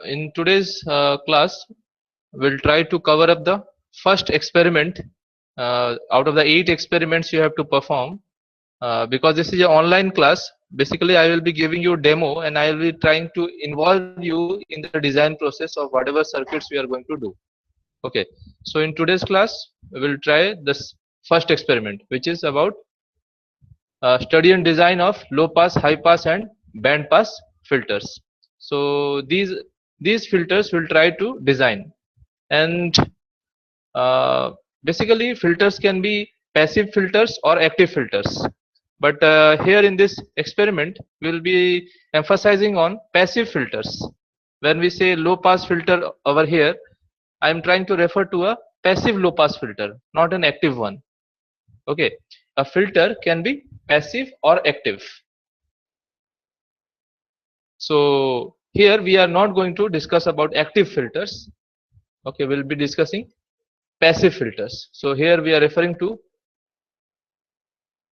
in today's class, we'll try to cover up the first experiment out of the 8 experiments you have to perform. Because this is an online class, basically I will be giving you demo and I will be trying to involve you in the design process of whatever circuits we are going to do. Okay, so in today's class we will try this first experiment, which is about study and design of low pass, high pass and band pass filters. So these filters will try to design, and uh, basically filters can be passive filters or active filters, but here in this experiment we will be emphasizing on passive filters. When we say low pass filter over here, I am trying to refer to a passive low pass filter, not an active one. Okay, a filter can be passive or active. So here we are not going to discuss about active filters. Okay, we'll be discussing passive filters. So here we are referring to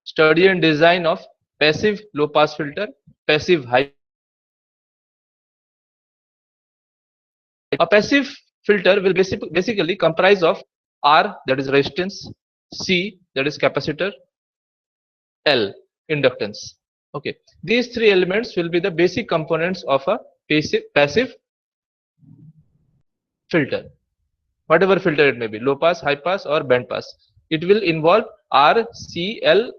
study and design of passive low pass filter, passive high. A passive filter will basically comprise of R, that is resistance, C, that is capacitor, L, inductance. Okay, these three elements will be the basic components of a passive filter, whatever filter it may be, low pass, high pass or band pass. It will involve R, C, L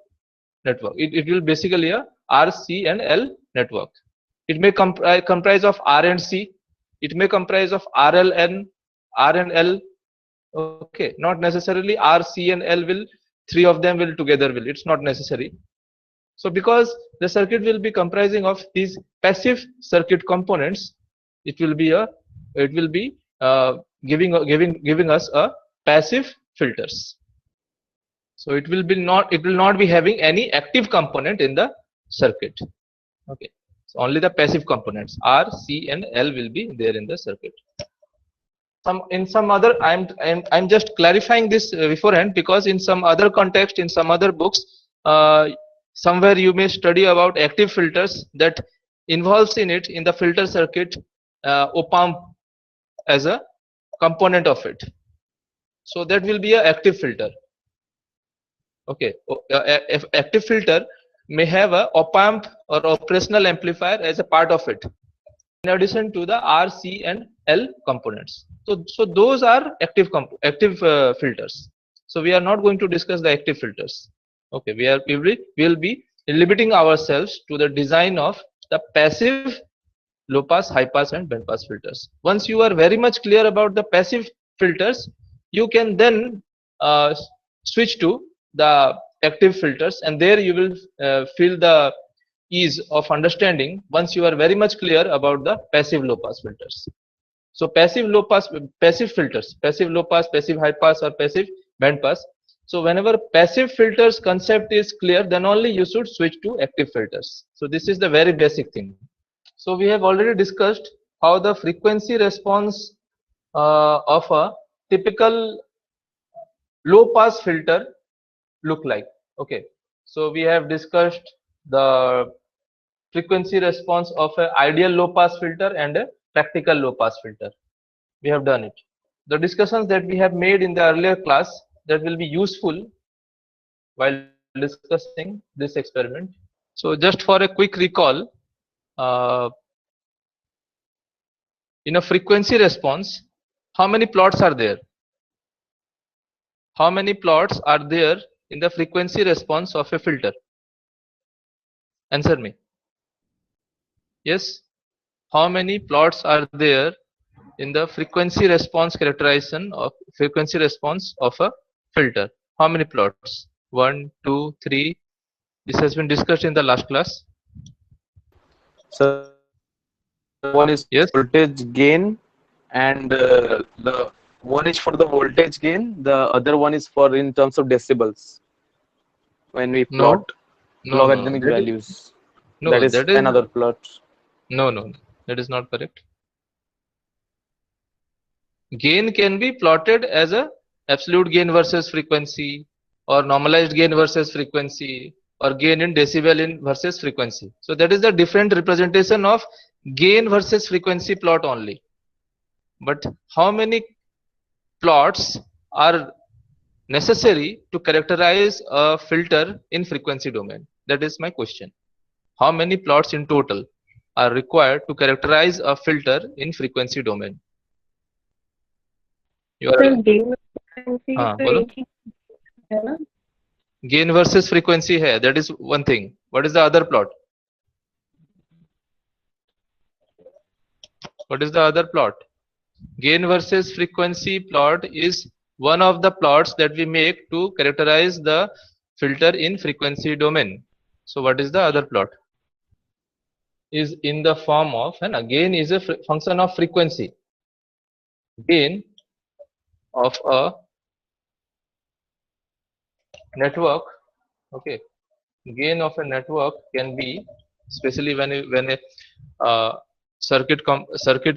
network. It will basically a R, C and L network. It may comprise of R and C. It may comprise of RL and R and L. Okay, not necessarily R, C and L will, three of them will together will. It's not necessary. So because the circuit will be comprising of these passive circuit components, it will be giving us a passive filters. So it will not be having any active component in the circuit. Okay, so only the passive components R, C and L will be there in the circuit. In some other, I'm just clarifying this beforehand, because in some other context, in some other books, somewhere you may study about active filters that involves in it, in the filter circuit, op-amp as a component of it. So that will be an active filter. Okay, active filter may have a op-amp or operational amplifier as a part of it, in addition to the R, C and L components. So those are active filters. So we are not going to discuss the active filters. Okay, we will be limiting ourselves to the design of the passive low pass, high pass and band pass filters. Once you are very much clear about the passive filters, you can then switch to the active filters, and there you will feel the ease of understanding once you are very much clear about the passive low pass filters. So passive low pass, passive filters, passive low pass, passive high pass or passive band pass. So whenever passive filters concept is clear, then only you should switch to active filters. So this is the very basic thing. So we have already discussed how the frequency response of a typical low pass filter look like. Okay, so we have discussed the frequency response of an ideal low pass filter and a practical low pass filter. We have done it. The discussions that we have made in the earlier class, that will be useful while discussing this experiment. So just for a quick recall, in a frequency response, how many plots are there? How many plots are there in the frequency response of a filter? Answer me. Yes, how many plots are there in the frequency response characterization of frequency response of a filter? How many plots? 1, 2, 3. This has been discussed in the last class. So one is yes, voltage gain, and the one is for the voltage gain. The other one is for in terms of decibels. When we plot logarithmic values, that is another plot. No, that is not correct. Gain can be plotted as a absolute gain versus frequency, or normalized gain versus frequency, or gain in decibel in versus frequency. So that is the different representation of gain versus frequency plot only. but how many plots are necessary to characterize a filter in frequency domain? That is my question. How many plots in total are required to characterize a filter in frequency domain? You are gain frequency हाँ तो बोलो. एक ही है ना. Gain versus frequency है, that is one thing. What is the other plot? What is the other plot? Gain versus frequency plot is one of the plots that we make to characterize the filter in frequency domain. So what is the other plot? Is in the form of, and gain is a function of frequency. Gain of a network, okay, gain of a network can be, especially when a circuit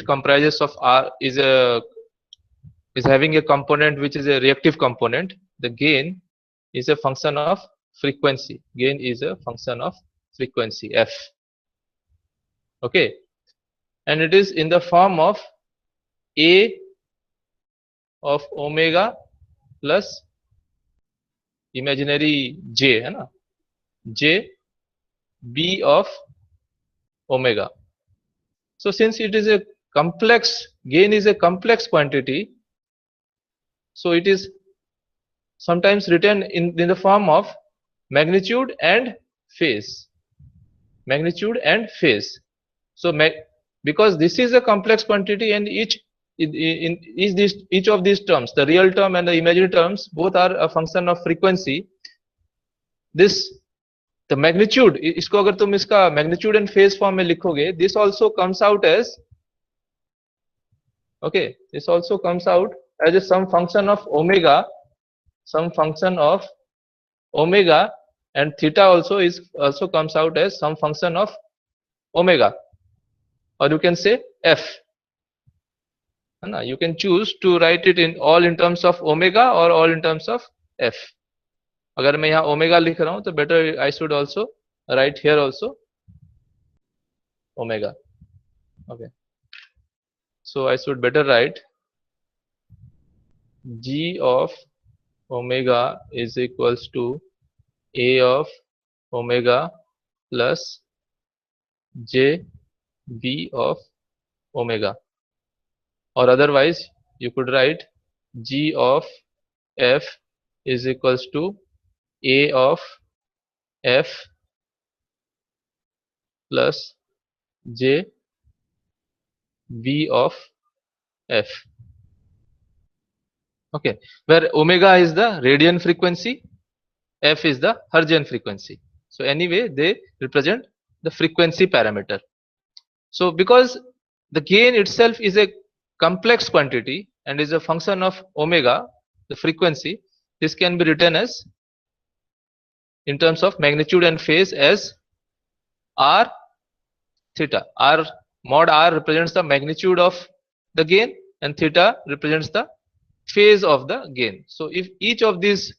comprises of R is having a component which is a reactive component. The gain is a function of frequency. Gain is a function of frequency f. Okay, and it is in the form of A of omega plus imaginary j, है ना, j b of omega. So since it is a complex, gain is a complex quantity, so it is sometimes written in the form of magnitude and phase. Magnitude and phase. So because this is a complex quantity, and each of these terms, the real term and the imaginary terms, both are a function of frequency. This, the magnitude, इसको अगर तुम इसका magnitude and phase form में लिखोगे, this also comes out as, okay, this also comes out as a some function of omega, and theta also comes out as some function of omega, or you can say f. You can choose to write it in all in terms of omega or all in terms of f. अगर मैं यहाँ omega लिख रहा हूँ तो better I should also write here also omega. Okay, so I should better write g of omega is equals to a of omega plus j b of omega, or otherwise you could write g of f is equals to a of f plus j b of f. Okay, where omega is the radian frequency, f is the Hertzian frequency. So anyway, they represent the frequency parameter. So because the gain itself is a complex quantity and is a function of omega, the frequency, this can be written as, in terms of magnitude and phase, as r theta. R mod r represents the magnitude of the gain and theta represents the phase of the gain. So if each of these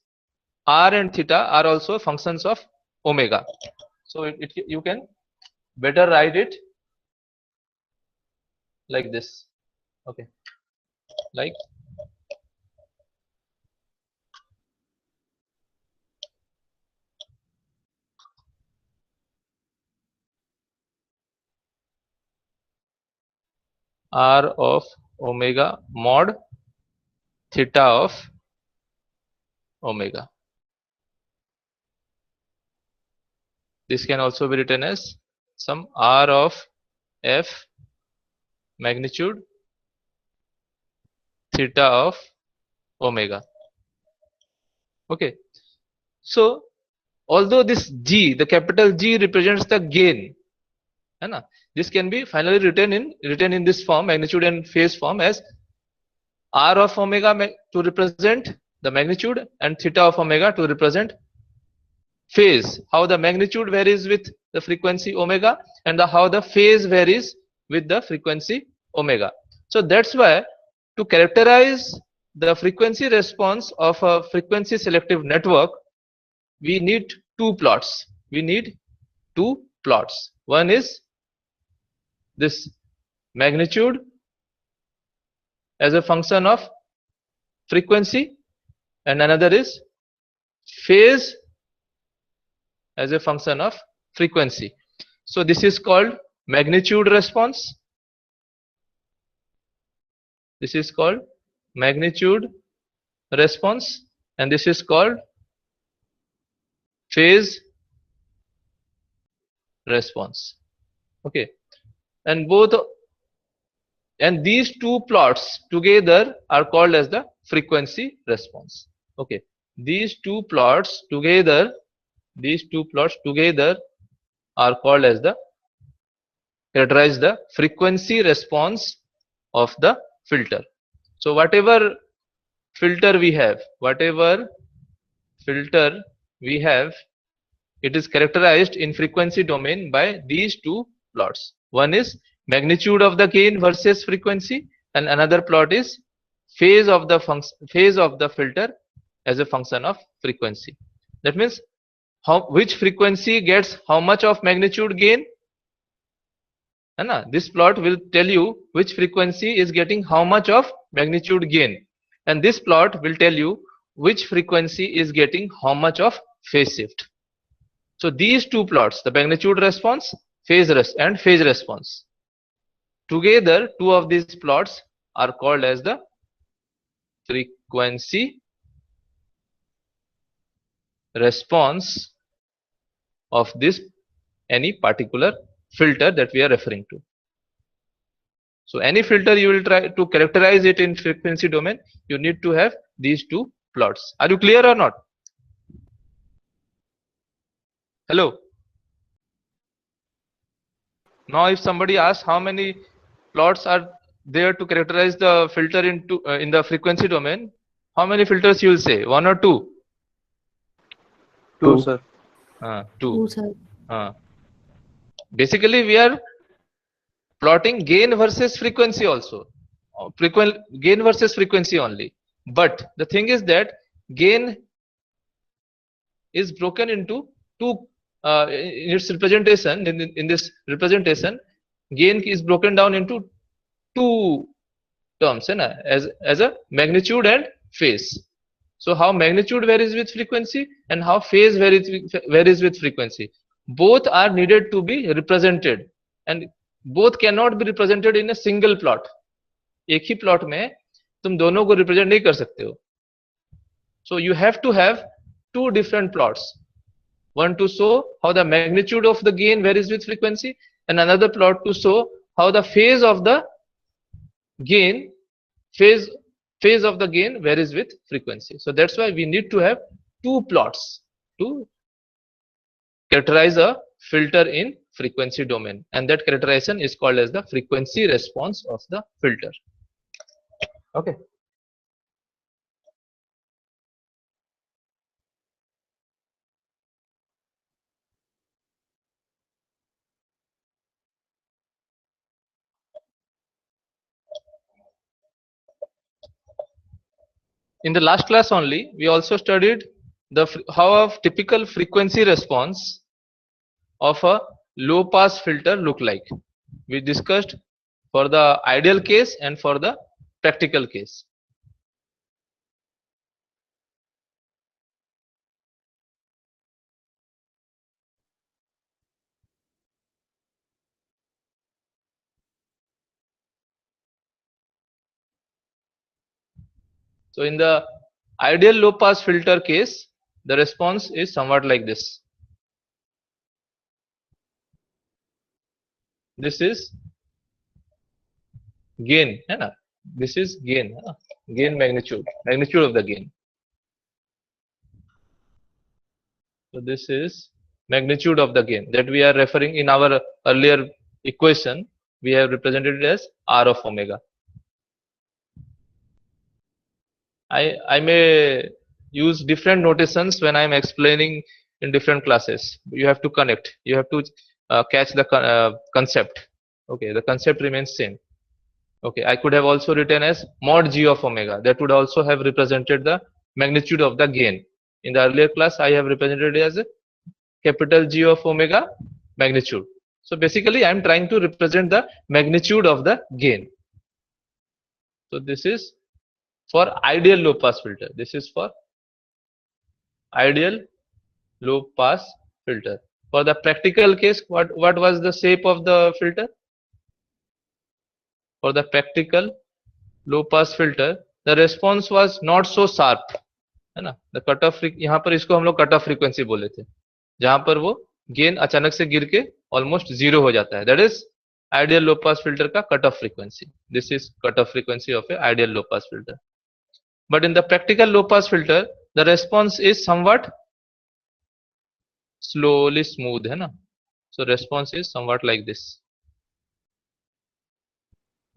r and theta are also functions of omega, so you can better write it like this. Okay, like r of omega mod theta of omega. This can also be written as some r of f magnitude theta of omega. Okay, so although this g, the capital G, represents the gain, this can be finally written in this form, magnitude and phase form, as r of omega to represent the magnitude and theta of omega to represent phase. How the magnitude varies with the frequency omega and how the phase varies with the frequency omega. So that's why to characterize the frequency response of a frequency selective network, we need two plots. One is this magnitude as a function of frequency, and another is phase as a function of frequency. So this is called magnitude response. This is called magnitude response, and this is called phase response. Okay, and these two plots together are called as the frequency response. Okay, these two plots together are called as the characterize the frequency response of the filter. So whatever filter we have, it is characterized in frequency domain by these two plots. One is magnitude of the gain versus frequency, and another plot is phase of the filter as a function of frequency. That means which frequency gets how much of magnitude gain. This plot will tell you which frequency is getting how much of magnitude gain, and this plot will tell you which frequency is getting how much of phase shift. So these two plots, the magnitude response, phase response, together two of these plots are called as the frequency response of any particular filter that we are referring to. So any filter you will try to characterize it in frequency domain, you need to have these two plots. Are you clear or not? Hello. Now if somebody asks how many plots are there to characterize the filter in the frequency domain, how many filters you will say? One or two? Two, sir. Two, sir. Basically we are plotting gain versus frequency also, gain versus frequency only, but the thing is that gain is broken into two in its representation. In this representation, gain is broken down into two terms, as a magnitude and phase. So how magnitude varies with frequency and how phase varies with frequency, both are needed to be represented, and both cannot be represented in a single plot. एक ही plot में तुम दोनों को represent नहीं कर सकते हो. So you have to have two different plots, one to show how the magnitude of the gain varies with frequency, and another plot to show how the phase of the gain varies with frequency. So that's why we need to have two plots to characterize a filter in frequency domain, and that characterization is called as the frequency response of the filter. Okay. In the last class only, we also studied how a typical frequency response of a low pass filter look like. We discussed for the ideal case and for the practical case. So in the ideal low pass filter case, the response is somewhat like this. This is gain, this is gain, gain magnitude of the gain. So this is magnitude of the gain that we are referring in our earlier equation. We have represented it as R of omega. I may use different notations when I am explaining in different classes. You have to connect. You have to catch the concept. Okay, the concept remains same. Okay, I could have also written as mod g of omega. That would also have represented the magnitude of the gain. In the earlier class, I have represented it as a capital G of omega magnitude. So basically, I am trying to represent the magnitude of the gain. So this is for ideal low pass filter. This is for ideal low pass filter. For the practical case, what was the shape of the filter? For the practical low pass filter, the response was not so sharp, है ना. The cut off, यहाँ पर इसको हम लोग cut off frequency बोले थे, जहां पर वो गेन अचानक से गिर के ऑलमोस्ट जीरो हो जाता है. That is ideal low pass filter का cut off frequency. This is cut off frequency of a ideal low pass filter. But in the practical low pass filter the response is somewhat slowly smooth, है ना. So response is somewhat like this.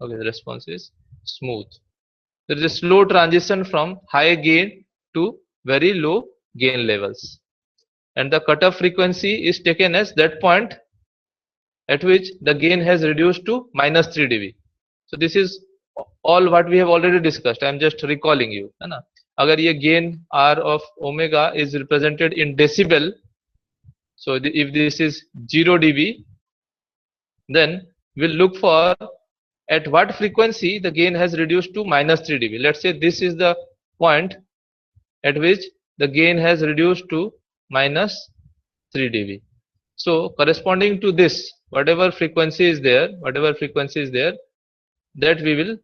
Okay, the response is smooth. There is a slow transition from high gain to very low gain levels, and the cutoff frequency is taken as that point at which the gain has reduced to -3 dB. So this is all what we have already discussed. I am just recalling you, है ना. अगर ये gain R of omega is represented in decibel, so if this is 0 dB, then we'll look for at what frequency the gain has reduced to -3 dB. Let's say this is the point at which the gain has reduced to -3 dB. So corresponding to this, whatever frequency is there, that we will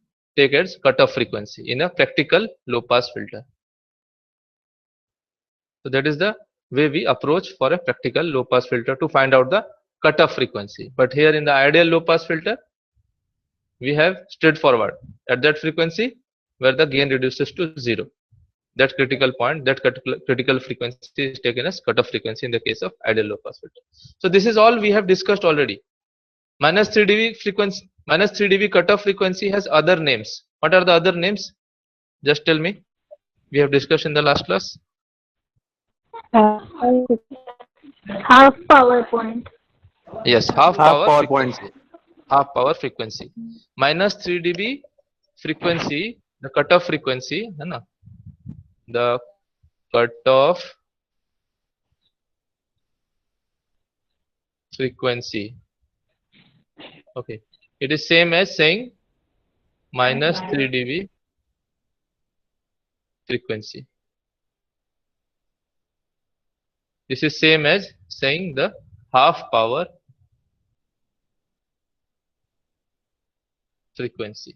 take as cutoff frequency in a practical low pass filter. So that is the way we approach for a practical low pass filter to find out the cutoff frequency. But here in the ideal low pass filter, we have straightforward at that frequency where the gain reduces to 0. That critical point, that critical frequency is taken as cutoff frequency in the case of ideal low pass filter. So this is all we have discussed already. -3 dB frequency, -3 dB cutoff frequency has other names. What are the other names? Just tell me. We have discussed in the last class. Half power point. Yes, half power point. frequency. Half power frequency. -3 dB frequency, the cutoff frequency, है ना? The cutoff frequency. Okay, it is same as saying -3 dB frequency. This is same as saying the half power frequency.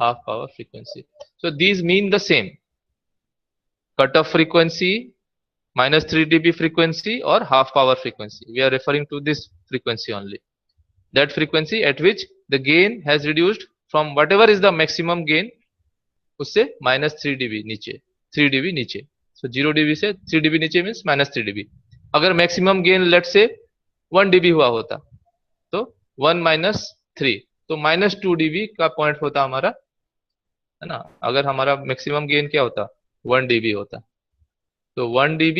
Half power frequency. So these mean the same. Cutoff frequency, -3 dB frequency, or half power frequency. We are referring to this frequency only. That frequency at which the gain has reduced from whatever is the maximum gain, उससे -3 dB नीचे, 3 dB नीचे. So 0 dB से 3 dB नीचे means -3 dB. अगर maximum gain let's say 1 dB हुआ होता, तो 1 - 3, तो -2 dB का पॉइंट होता हमारा, है ना. अगर हमारा मैक्सिमम गेन क्या होता, 1 dB होता, तो 1 dB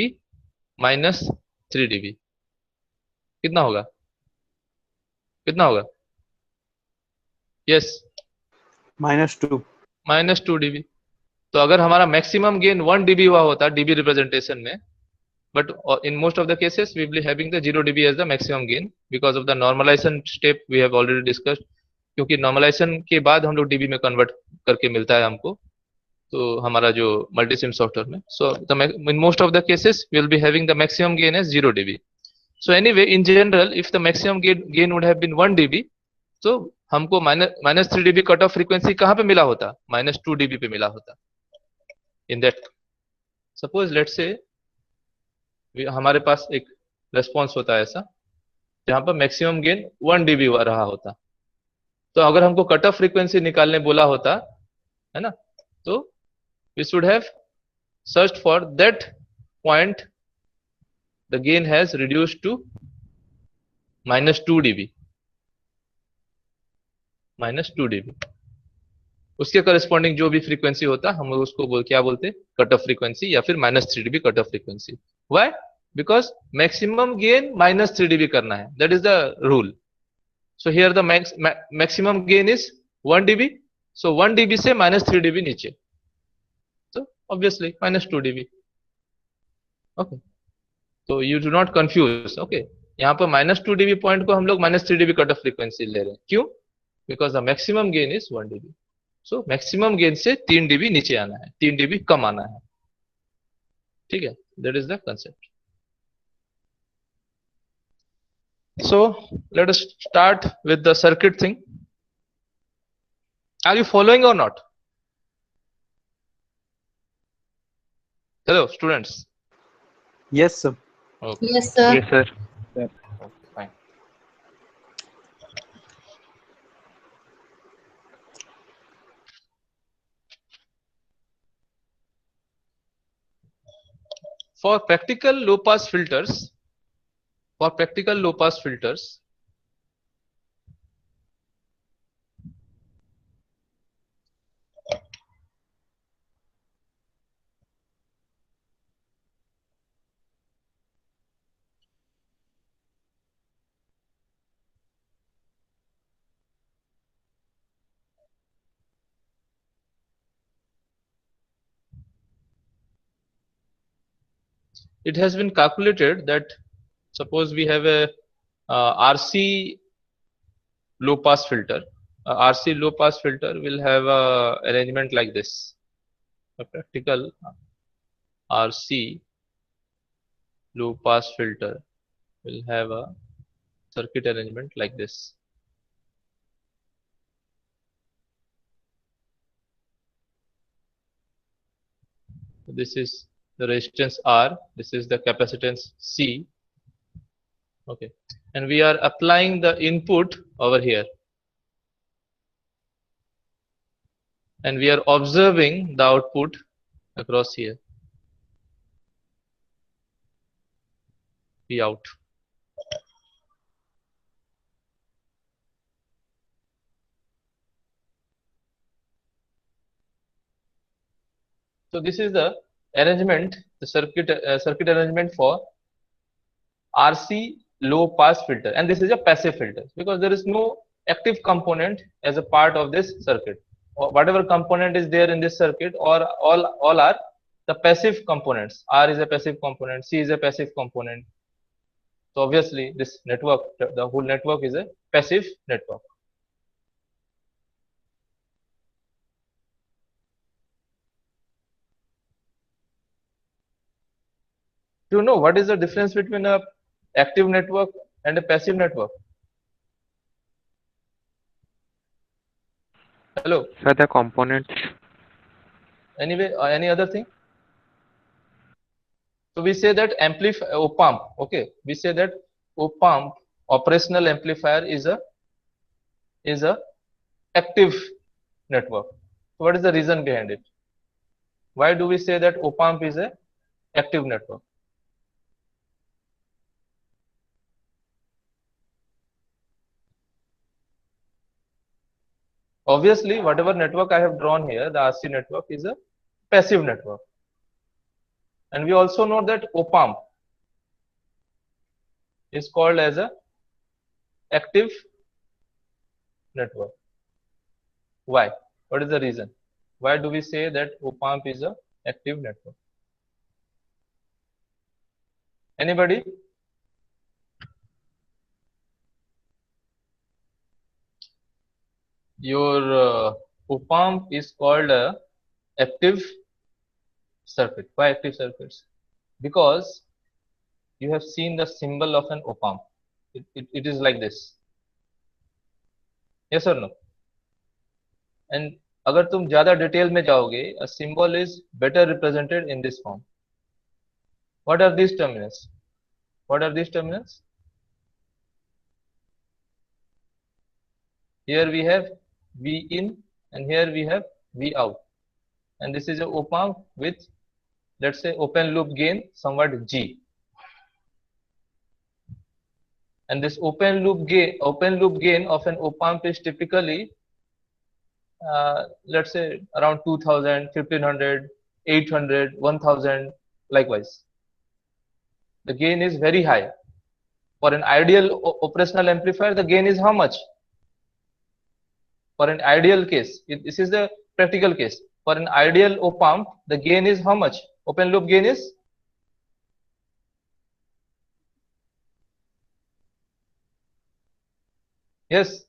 -3 dB कितना होगा, कितना होगा? Yes, -2 dB. तो अगर हमारा मैक्सिमम गेन 1 dB हुआ होता dB रिप्रेजेंटेशन में, but in most of the cases we will be having the 0 dB as the maximum gain because of the normalization step we have already discussed. क्योंकि normalization के बाद हम लोग dB में convert करके मिलता है हमको, तो हमारा जो मल्टीसिम सॉफ्टवेयर में. So in most of the cases we will be having the maximum gain as 0 dB. So anyway, in general, if the maximum gain would have been 1 dB, तो हमको -3 dB कट ऑफ फ्रीक्वेंसी कहाँ पे मिला होता, -2 dB पे मिला होता. In that, suppose let's say हमारे पास एक रेस्पॉन्स होता है ऐसा जहां पर मैक्सिमम गेन 1 dB हुआ रहा होता, तो अगर हमको कट ऑफ फ्रीक्वेंसी निकालने बोला होता, है ना, तो we should have searched for that point the gain has reduced to -2 dB. -2 dB उसके करस्पॉन्डिंग जो भी फ्रीक्वेंसी होता हम उसको क्या बोलते, कट ऑफ फ्रीक्वेंसी या फिर -3 dB cut off frequency. Why? Because maximum gain -3 dB करना है, that is the rule. So here the maximum gain is 1 dB, so 1 dB से -3 dB नीचे, तो ऑब्वियसली -2 dB. ओके, तो you do not confuse. Okay, यहाँ पर -2 dB point को हम लोग -3 dB कट ऑफ फ्रीक्वेंसी ले रहे हैं. क्यों? because the maximum gain is 1 dB. So maximum gain से 3 dB नीचे आना है, 3 dB कम आना है. ठीक है? That is the concept. So let us start with the circuit thing. Are you following or not? Hello, students. Yes, sir. Okay. Yes, sir. Yes, sir. Okay, fine. For practical low pass filters, it has been calculated that suppose we have a RC low pass filter. RC low pass filter will have a arrangement like this. A practical RC low pass filter will have a circuit arrangement like this. This is the resistance R, this is the capacitance C. Okay, and we are applying the input over here, and we are observing the output across here, P out. So this is the arrangement, the circuit arrangement for RC low pass filter, and this is a passive filter because there is no active component as a part of this circuit. Or whatever component is there in this circuit, or all are the passive components. R is a passive component, C is a passive component. So obviously this network, the whole network is a passive network. Do you know what is the difference between a active network and a passive network? Hello. Sir, the components. Anyway, any other thing? So we say that op amp. Okay, we say that op amp operational amplifier is a active network. So what is the reason behind it? Why do we say that op amp is a active network? Obviously, whatever network I have drawn here, the RC network is a passive network. And we also know that op amp is called as a active network. Why? What is the reason? Why do we say that op amp is a active network? Anybody? Your op amp is called a active circuit. Why active circuits? Because you have seen the symbol of an op amp. It is like this. Yes or no? And अगर तुम ज़्यादा detail में जाओगे, a symbol is better represented in this form. What are these terminals? What are these terminals? Here we have V in and here we have V out. And this is a op amp with, let's say, open loop gain somewhat G. And this open loop gain of an op amp is typically let's say around 2000, 1500, 800, 1000, likewise. The gain is very high. For an ideal operational amplifier, the gain is how much? For an ideal case, this is the practical case. For an ideal op amp, the gain is how much? Open loop gain is? Yes.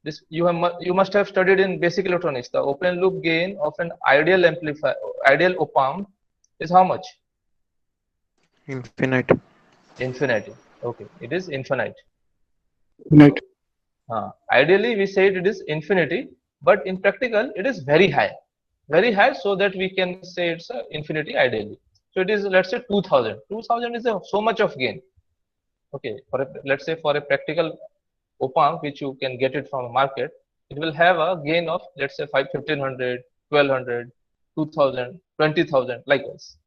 this you must have studied in basic electronics. The open loop gain of an ideal amplifier, ideal op-amp, is how much? Infinite. Infinity. Okay, it is infinite. Right. Ideally, we say it is infinity, but in practical, it is very high, so that we can say it's a infinity ideally. So it is, let's say 2000. 2000 is so much of gain. Okay, let's say for a practical op-amp, which you can get it from a market, it will have a gain of, let's say 1500, 1200, 2000, 20,000, like this.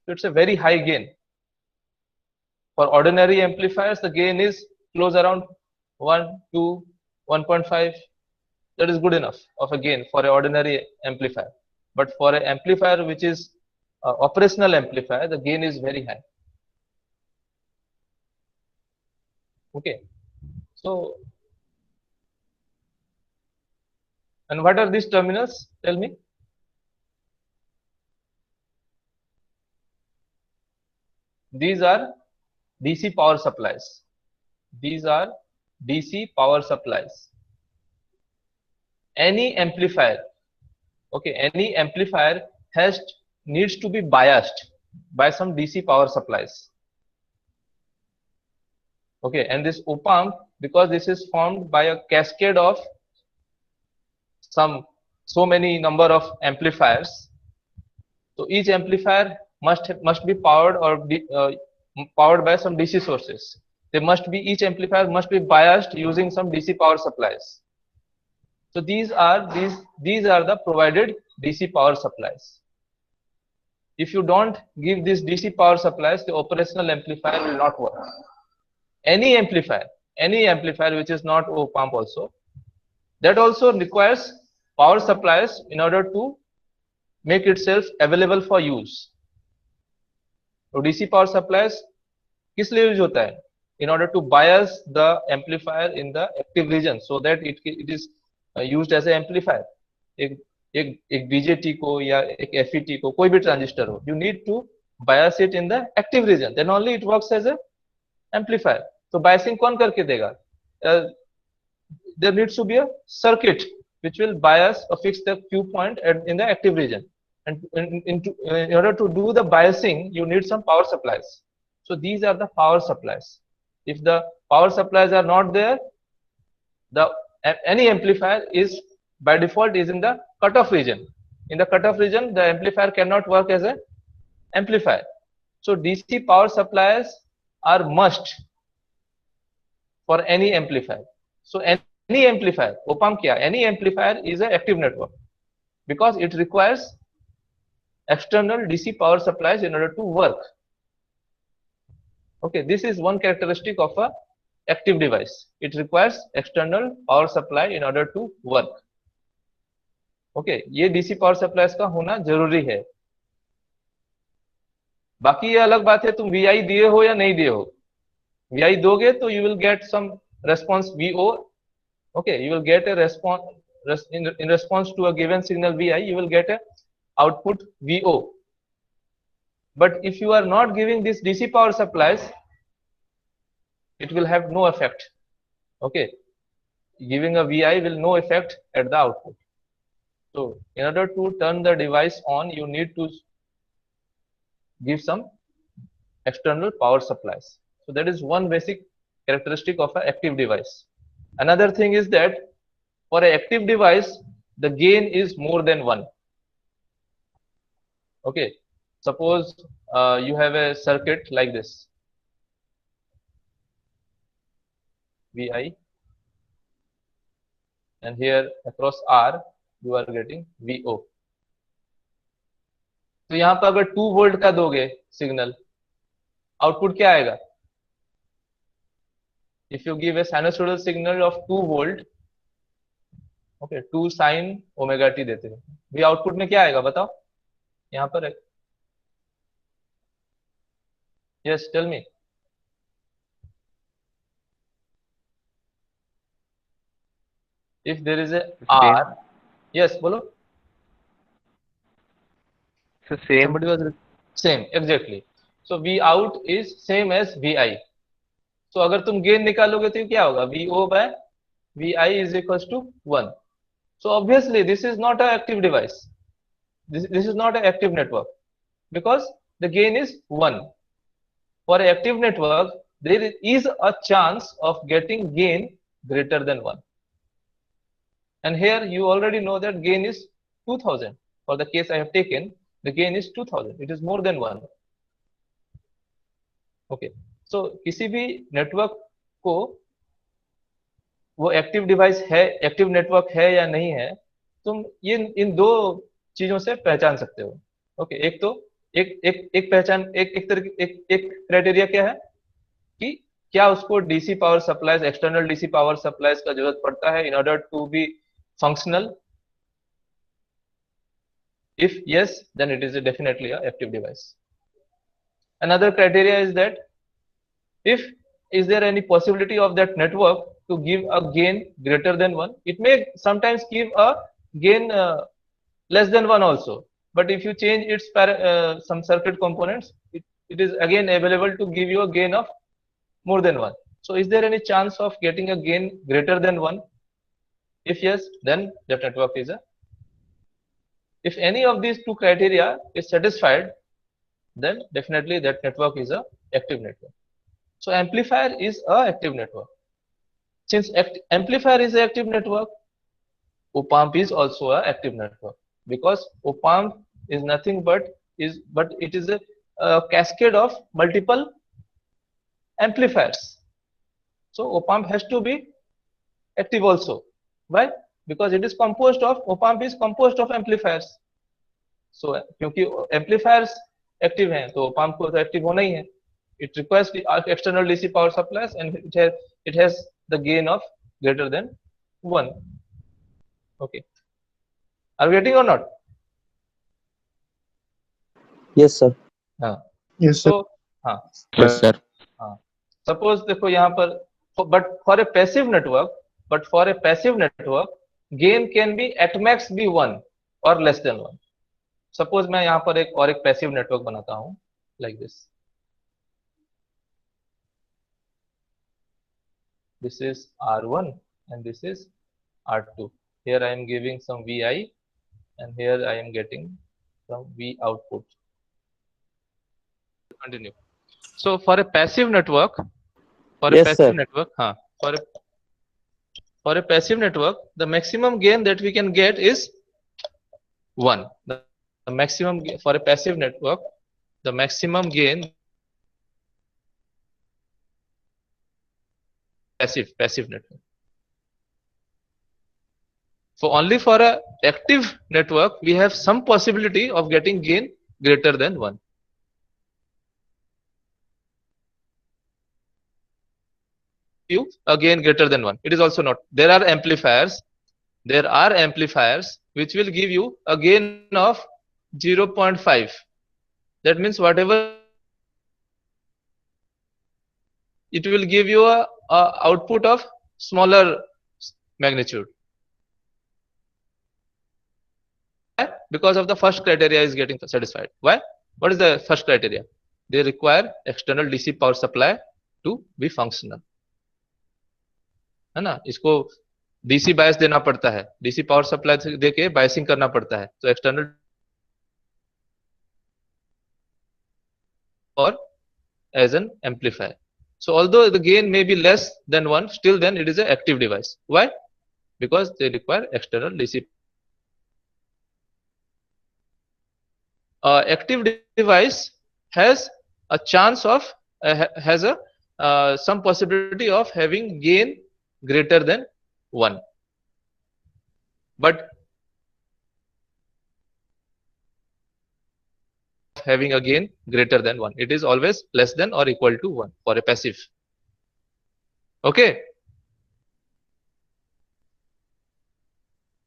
So it's a very high gain. For ordinary amplifiers, the gain is close around 1, 2, 1.5. That is good enough of a gain for an ordinary amplifier. But for an amplifier which is operational amplifier, the gain is very high. Okay. So, and what are these terminals? Tell me. These are DC power supplies. These are DC power supplies. Any amplifier, okay, any amplifier needs to be biased by some DC power supplies. Okay, and this op-amp, because this is formed by a cascade of so many number of amplifiers, so each amplifier must be powered or powered by some DC sources. Each amplifier must be biased using some DC power supplies. So these are the provided DC power supplies. If you don't give these DC power supplies, the operational amplifier will not work. Any amplifier which is not op-amp also, that also requires power supplies in order to make itself available for use. So DC power supplies किस लिए use होता है? In order to bias the amplifier in the active region, so that it is used as an amplifier. एक BJT को या एक FET को, कोई भी ट्रांजिस्टर हो, you need to bias it in the active region, then only it works as a amplifier. तो biasing कौन करके देगा? There needs to be a circuit which will bias or fix the Q point in the active region, and in order to do the biasing, you need some power supplies. So these are the power supplies. If the power supplies are not there, any amplifier is by default is in the cutoff region. In the cutoff region, the amplifier cannot work as an amplifier. So DC power supplies are must for any amplifier. So any amplifier, op-amp kya? Any amplifier is an active network because it requires external DC power supplies in order to work. Okay, this is one characteristic of a active device. It requires external power supply in order to work. Okay, ये DC power supplies का होना जरूरी है. बाकी ये अलग बात है तुम VI दिए हो या नहीं दिए हो. VI दोगे तो you will get some response VO. Okay, you will get a response in response to a given signal VI. You will get a output VO. But if you are not giving these DC power supplies, it will have no effect. Okay, giving a VI will no effect at the output. So in order to turn the device on, you need to give some external power supplies. So that is one basic characteristic of an active device. Another thing is that for an active device, the gain is more than 1. Okay, suppose you have a circuit like this, VI, and here across R you are getting VO. तो यहाँ पर अगर 2 volt का दोगे signal, output क्या आएगा? If you give a sinusoidal signal of 2 volt, okay, 2 sin omega t देते हैं, भी आउटपुट में क्या आएगा बताओ? यहाँ पर है. Yes, tell me. If there is a R, yes, बोलो. So same. Somebody was same, exactly. So V out is same as VI. So अगर तुम गेन निकालोगे तो क्या होगा? VO by Vi is equals to 1. So obviously this is not an active device. This is not an active network because the gain is 1. For an active network, there is a chance of getting gain greater than 1. And here you already know that gain is 2000. For the case I have taken, the gain is 2000. It is more than 1. Okay. So किसी भी network को वो active device है, active network है या नहीं है, तुम ये इन दो चीजों से पहचान सकते हो. ओके. एक तो एक पहचान एक तरह एक क्राइटेरिया क्या है कि क्या उसको DC power supplies, external DC power supplies का जरूरत पड़ता है in order to be functional. If yes, then it is definitely a active device. Another criteria is that if is there any possibility of that network to give a gain greater than 1. It may sometimes give a gain less than 1 also, but if you change its some circuit components, it is again available to give you a gain of more than 1. So is there any chance of getting a gain greater than 1? If yes, then that network is a. If any of these two criteria is satisfied, then definitely that network is a active network. So amplifier is a active network. Since amplifier is an active network, op-amp is also a active network, because op-amp is nothing but it is a cascade of multiple amplifiers. So op-amp has to be active also. Why? Because it is composed of, op-amp is composed of amplifiers. So क्योंकि amplifiers active हैं, तो op-amp को तो active होना ही है. It requires the external DC power supplies and it has the gain of greater than 1. Okay. Are we getting or not? Yes, sir. हाँ. Yes, sir. So हाँ. Yes, sir. हाँ. Suppose देखो यहाँ पर, but for a passive network, gain can be at max be 1 or less than 1. Suppose मैं यहाँ पर एक passive network बनाता हूँ like this. This is R1 and this is R2. Here I am giving some Vi and here I am getting some V output. Continue. So for a passive network, for a passive network, the maximum gain that we can get is 1. The maximum for a passive network, the maximum gain passive network. So only for a active network we have some possibility of getting gain greater than 1. A gain greater than 1. It is also not. There are amplifiers which will give you a gain of 0.5. That means whatever it will give you a output of smaller magnitude. Because of the first criteria is getting satisfied. Why? What is the first criteria? They require external DC power supply to be functional. है ना, इसको DC bias देना पड़ता है, DC power supply देके biasing करना पड़ता है, तो एक्सटर्नल और as an amplifier. So although the gain may be less than 1, still then it is an active device. Why? Because they require external DC. Active device has a chance of some possibility of having gain greater than 1, but having a gain greater than 1, it is always less than or equal to 1 for a passive. Okay.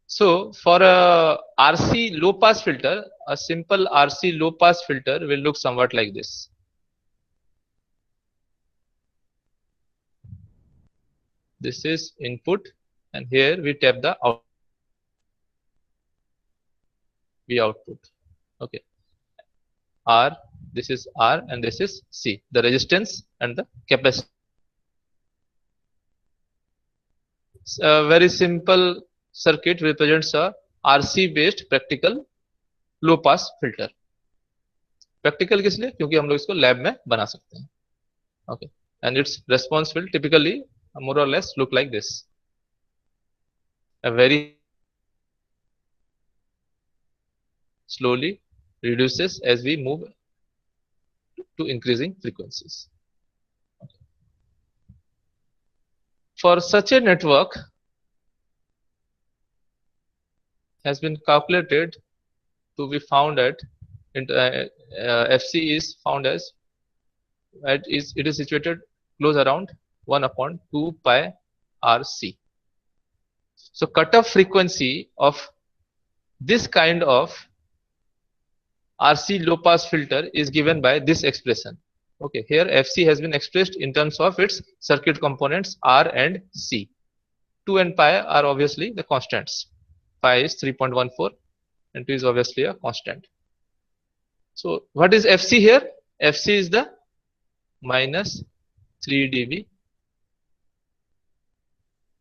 So for a RC low pass filter, a simple RC low pass filter will look somewhat like this. This is input and here we tap the output. Okay. R, this is R and this is C, the resistance and the capacity. very simple circuit represents a RC based practical low pass filter. Practical किस लिए? क्योंकि हम लोग इसको lab में बना सकते हैं. Okay, and its response will typically more or less look like this. A very slowly reduces as we move to increasing frequencies. Okay. For such a network has been calculated to be found at FC is found as it is situated close around 1 upon 2 pi RC. So cutoff frequency of this kind of RC low pass filter is given by this expression. Okay, here FC has been expressed in terms of its circuit components R and C. 2 and pi are obviously the constants. Pi is 3.14 and 2 is obviously a constant. So what is FC here? FC is the minus 3 dB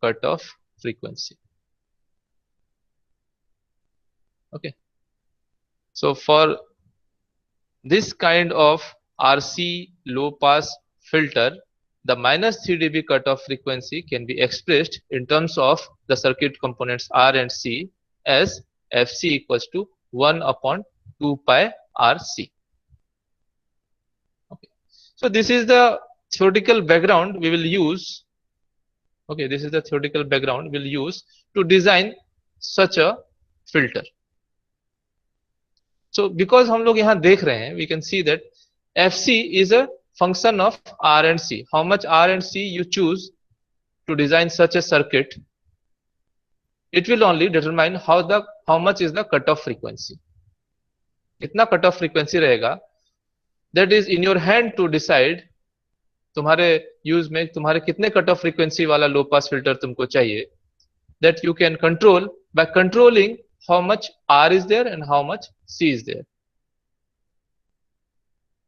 cutoff frequency. Okay. So for this kind of RC low pass filter, the minus 3 dB cutoff frequency can be expressed in terms of the circuit components R and C as FC equals to 1 upon 2 pi RC. Okay. So this is the theoretical background we will use. Okay, this is the theoretical background we'll use to design such a filter. So because हम लोग यहाँ देख रहे हैं, we can see that FC is a function of R and C. How much R and C you choose to design such a circuit, it will only determine how much is the cutoff frequency. कितना cutoff frequency रहेगा, that is in your hand to decide. तुम्हारे use में तुम्हारे कितने cutoff frequency वाला low pass filter तुमको चाहिए, that you can control by controlling how much R is there and how much C is there.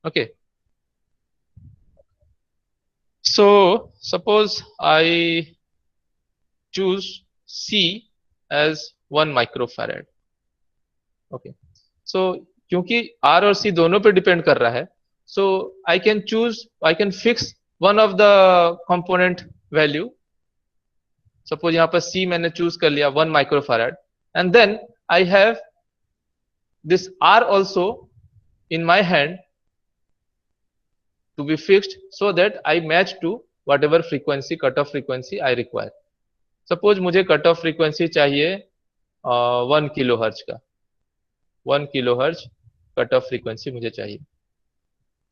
Okay. So suppose I choose C as 1 microfarad. Okay. So क्योंकि R और C दोनों पे depend कर रहा है, so I can fix one of the component value. Suppose यहाँ पर C मैंने choose कर लिया 1 microfarad, and then I have this R also in my hand to be fixed so that I match to whatever frequency cutoff frequency I require. Suppose मुझे cutoff frequency चाहिए 1 kilohertz का, 1 kilohertz cutoff frequency मुझे चाहिए.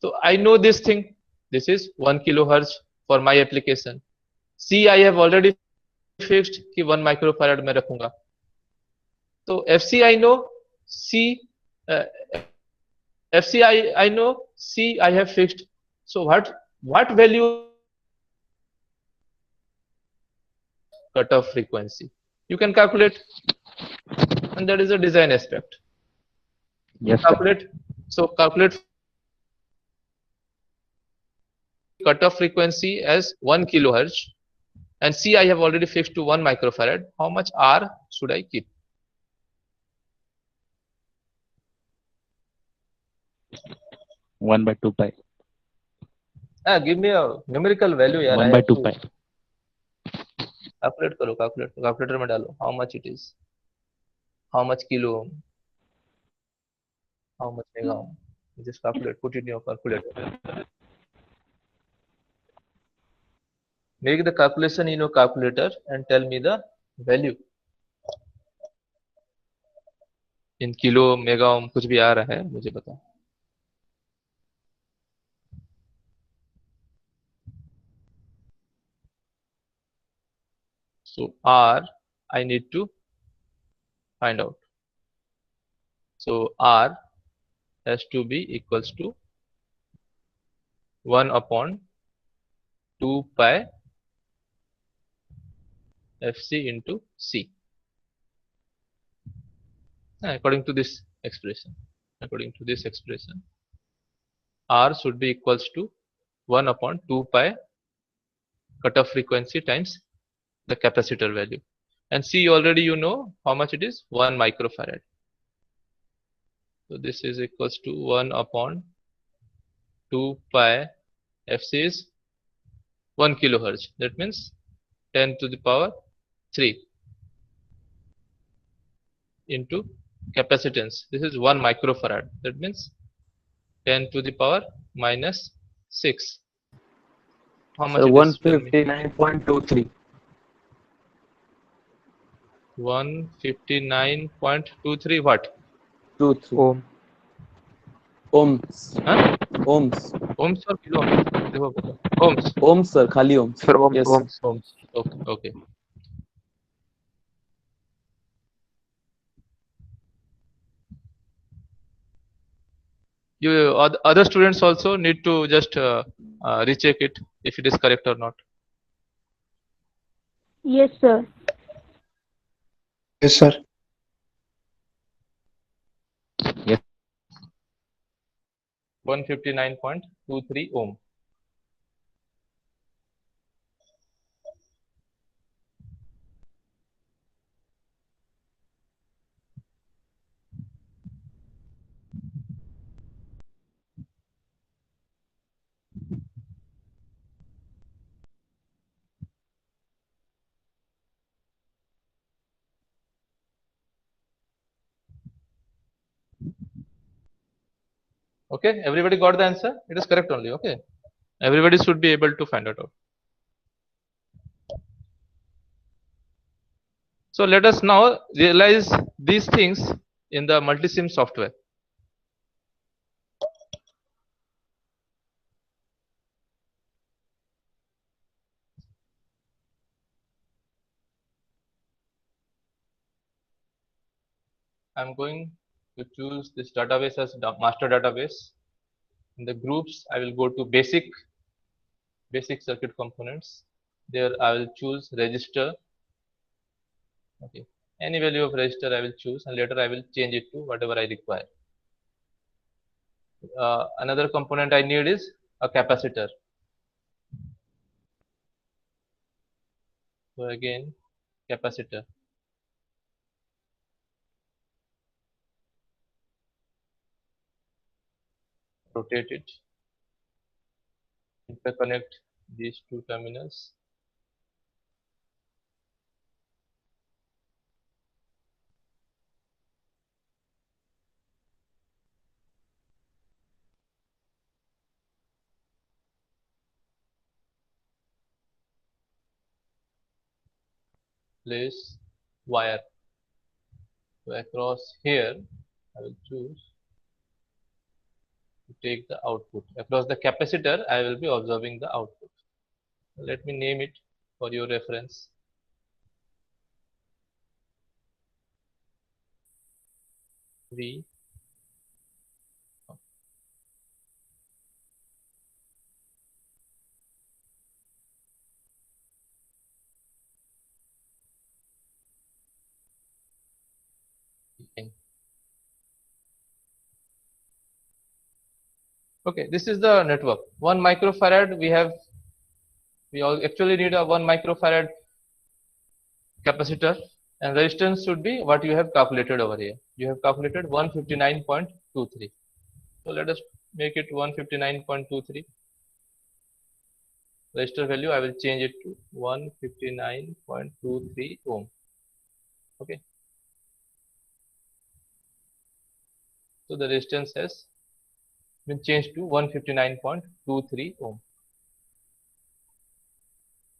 So I know this thing. This is 1 kilohertz for my application. C I have already fixed कि 1 microfarad में रखूंगा. तो FC I know, FC I know, C I have fixed. So what value cutoff frequency you can calculate, and that is a design aspect. Yes, Calculate. So calculate cutoff frequency as 1 kilohertz, and C I have already fixed to 1 microfarad. How much R should I keep? One by 2 pi. Give me a numerical value. यार. 1 by 2 pi. Calculate करो, calculator में डालो. How much it is? How much kilo ohm? How much mega ohm? Just calculate. Put it in your calculator. Make the calculation in your calculator and tell me the value. In kilo, mega ohm कुछ भी आ रहा है मुझे बताओ. So R I need to find out. So R has to be equals to 1 upon 2 pi FC into C. According to this expression, R should be equals to 1 upon 2 pi cutoff frequency times the capacitor value. And C already you know how much it is, 1 microfarad. So this is equals to 1 upon 2 pi Fc is 1 kilohertz. That means 10 to the power 3 into capacitance. This is 1 microfarad. That means 10 to the power minus 6. How much So it is? Tell me. 159.23. 159.23 what? 23. Ohm. Ohms. Huh? Ohms. Ohms or kilo ohms? देखो बोलो. Ohms. Ohms, sir. Khali ohms. Sir, ohms, Yes. ohms. Ohms. Okay. Okay. You other students also need to just recheck it if it is correct or not. Yes, sir. Yes, sir. Yes. 159.23 ohm. Okay, everybody got the answer? It is correct only. Okay, everybody should be able to find it out. So let us now realize these things in the multisim software. I'm going to choose this database as master database. In the groups, I will go to basic circuit components. There I will choose register. Okay, any value of register I will choose, and later I will change it to whatever I require. Another component I need is a capacitor. So again, capacitor. Rotate it. Interconnect these two terminals. Place wire. So across here, I will choose to take the output. Across the capacitor, I will be observing the output. Let me name it for your reference. V. Okay, this is the network. 1 microfarad we all actually need a 1 microfarad capacitor, and resistance should be what you have calculated over here. You have calculated 159.23. So let us make it 159.23. Resistor value I will change it to 159.23 ohm. Okay. So the resistance has been changed to 159.23 ohm.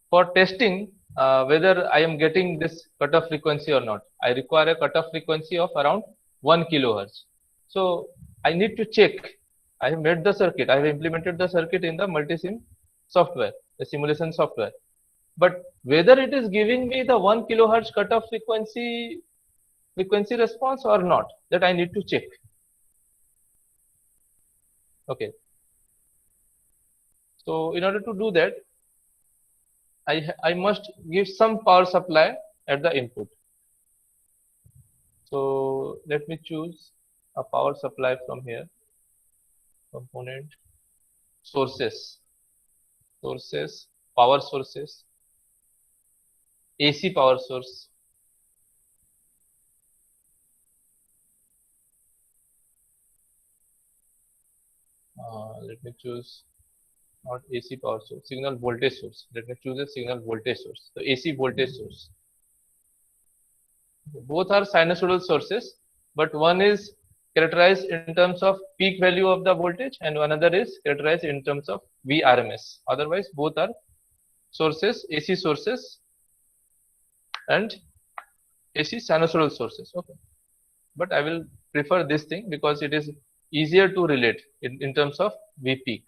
For testing whether I am getting this cutoff frequency or not, I require a cutoff frequency of around 1 kilohertz. So I need to check. I have made the circuit. I have implemented the circuit in the multisim software, the simulation software. But whether it is giving me the 1 kilohertz cutoff frequency response or not, that I need to check. Okay. So in order to do that, I must give some power supply at the input. So let me choose a power supply from here. Component sources, power sources. AC power source. Let me choose not AC power source, signal voltage source. Let me choose a signal voltage source. So AC voltage source. Both are sinusoidal sources, but one is characterized in terms of peak value of the voltage and another is characterized in terms of VRMS. Otherwise, both are sources, AC sources and AC sinusoidal sources. Okay, but I will prefer this thing because it is easier to relate in terms of V peak.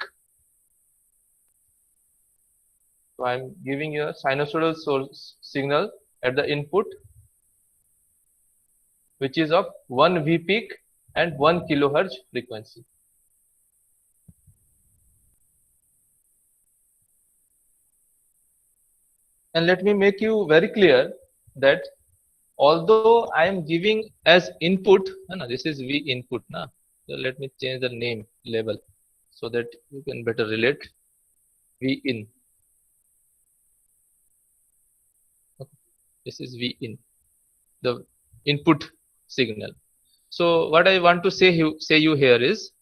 So I am giving you a sinusoidal source signal at the input, which is of 1 V peak and 1 kilohertz frequency. And let me make you very clear that although I am giving as input, no, this is V input, na. So let me change the name label so that you can better relate. V in. Okay. This is V in, the input signal. So what I want to say you here is,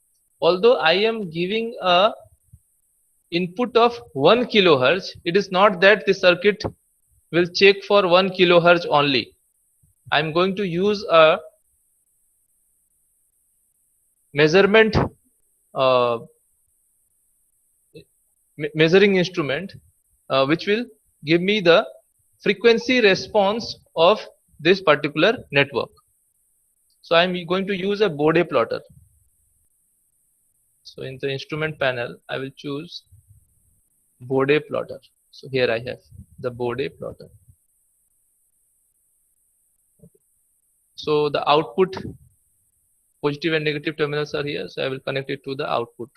although I am giving a input of 1 kilohertz, it is not that the circuit will check for 1 kilohertz only. I am going to use a measurement measuring instrument which will give me the frequency response of this particular network. So I am going to use a Bode plotter. So in the instrument panel, I will choose Bode plotter. So here I have the Bode plotter. So the output, positive and negative terminals are here. So I will connect it to the output.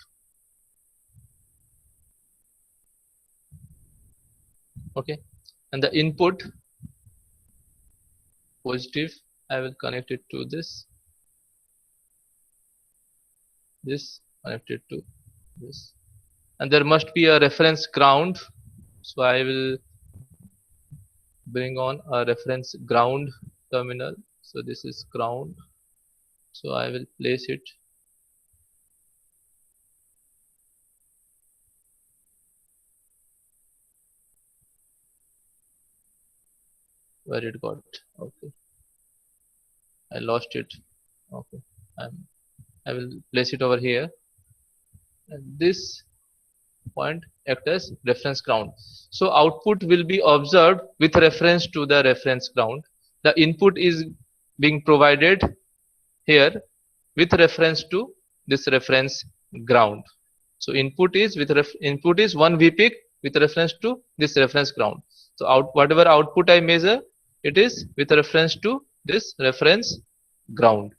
Okay, and the input, positive, I will connect it to this connected to this, and there must be a reference ground. So I will bring on a reference ground terminal. So this is ground. So I will place it where it got. Okay, I lost it. Okay, I will place it over here, and this point act as reference ground. So output will be observed with reference to the reference ground. The input is being provided here with reference to this reference ground. So input is 1 V peak with reference to this reference ground. So whatever output I measure, it is with reference to this reference ground.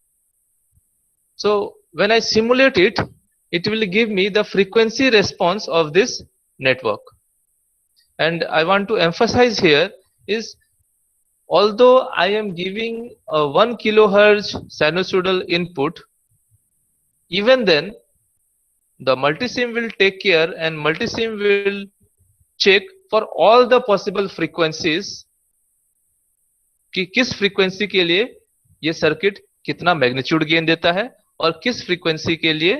So when I simulate it, it will give me the frequency response of this network. And I want to emphasize here is, although I am giving a 1 kilohertz sinusoidal input, even then the multisim will take care and multisim will check for all the possible frequencies कि किस frequency के लिए ये circuit कितना magnitude gain देता है और किस frequency के लिए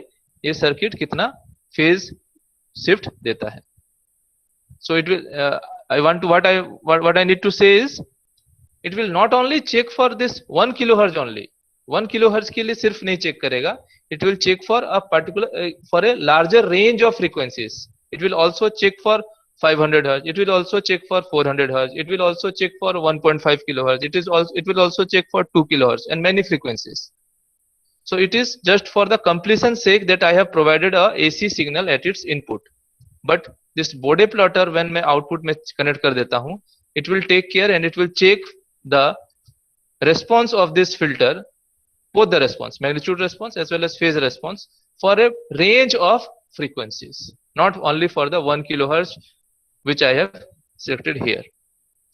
ये circuit कितना phase shift देता है. So it will what I need to say is, it will not only check for this 1 kilohertz only. 1 kilohertz के लिए सिर्फ नहीं check करेगा. It will check for a particular for a larger range of frequencies. It will also check for 500 hertz. It will also check for 400 hertz. It will also check for 1.5 kilohertz. It will also check for 2 kilohertz and many frequencies. So it is just for the completion's sake that I have provided a AC signal at its input. But this Bode plotter, when मैं output में connect कर देता हूँ, it will take care and it will check the response of this filter, both the response, magnitude response as well as phase response, for a range of frequencies, not only for the 1 kilohertz which I have selected here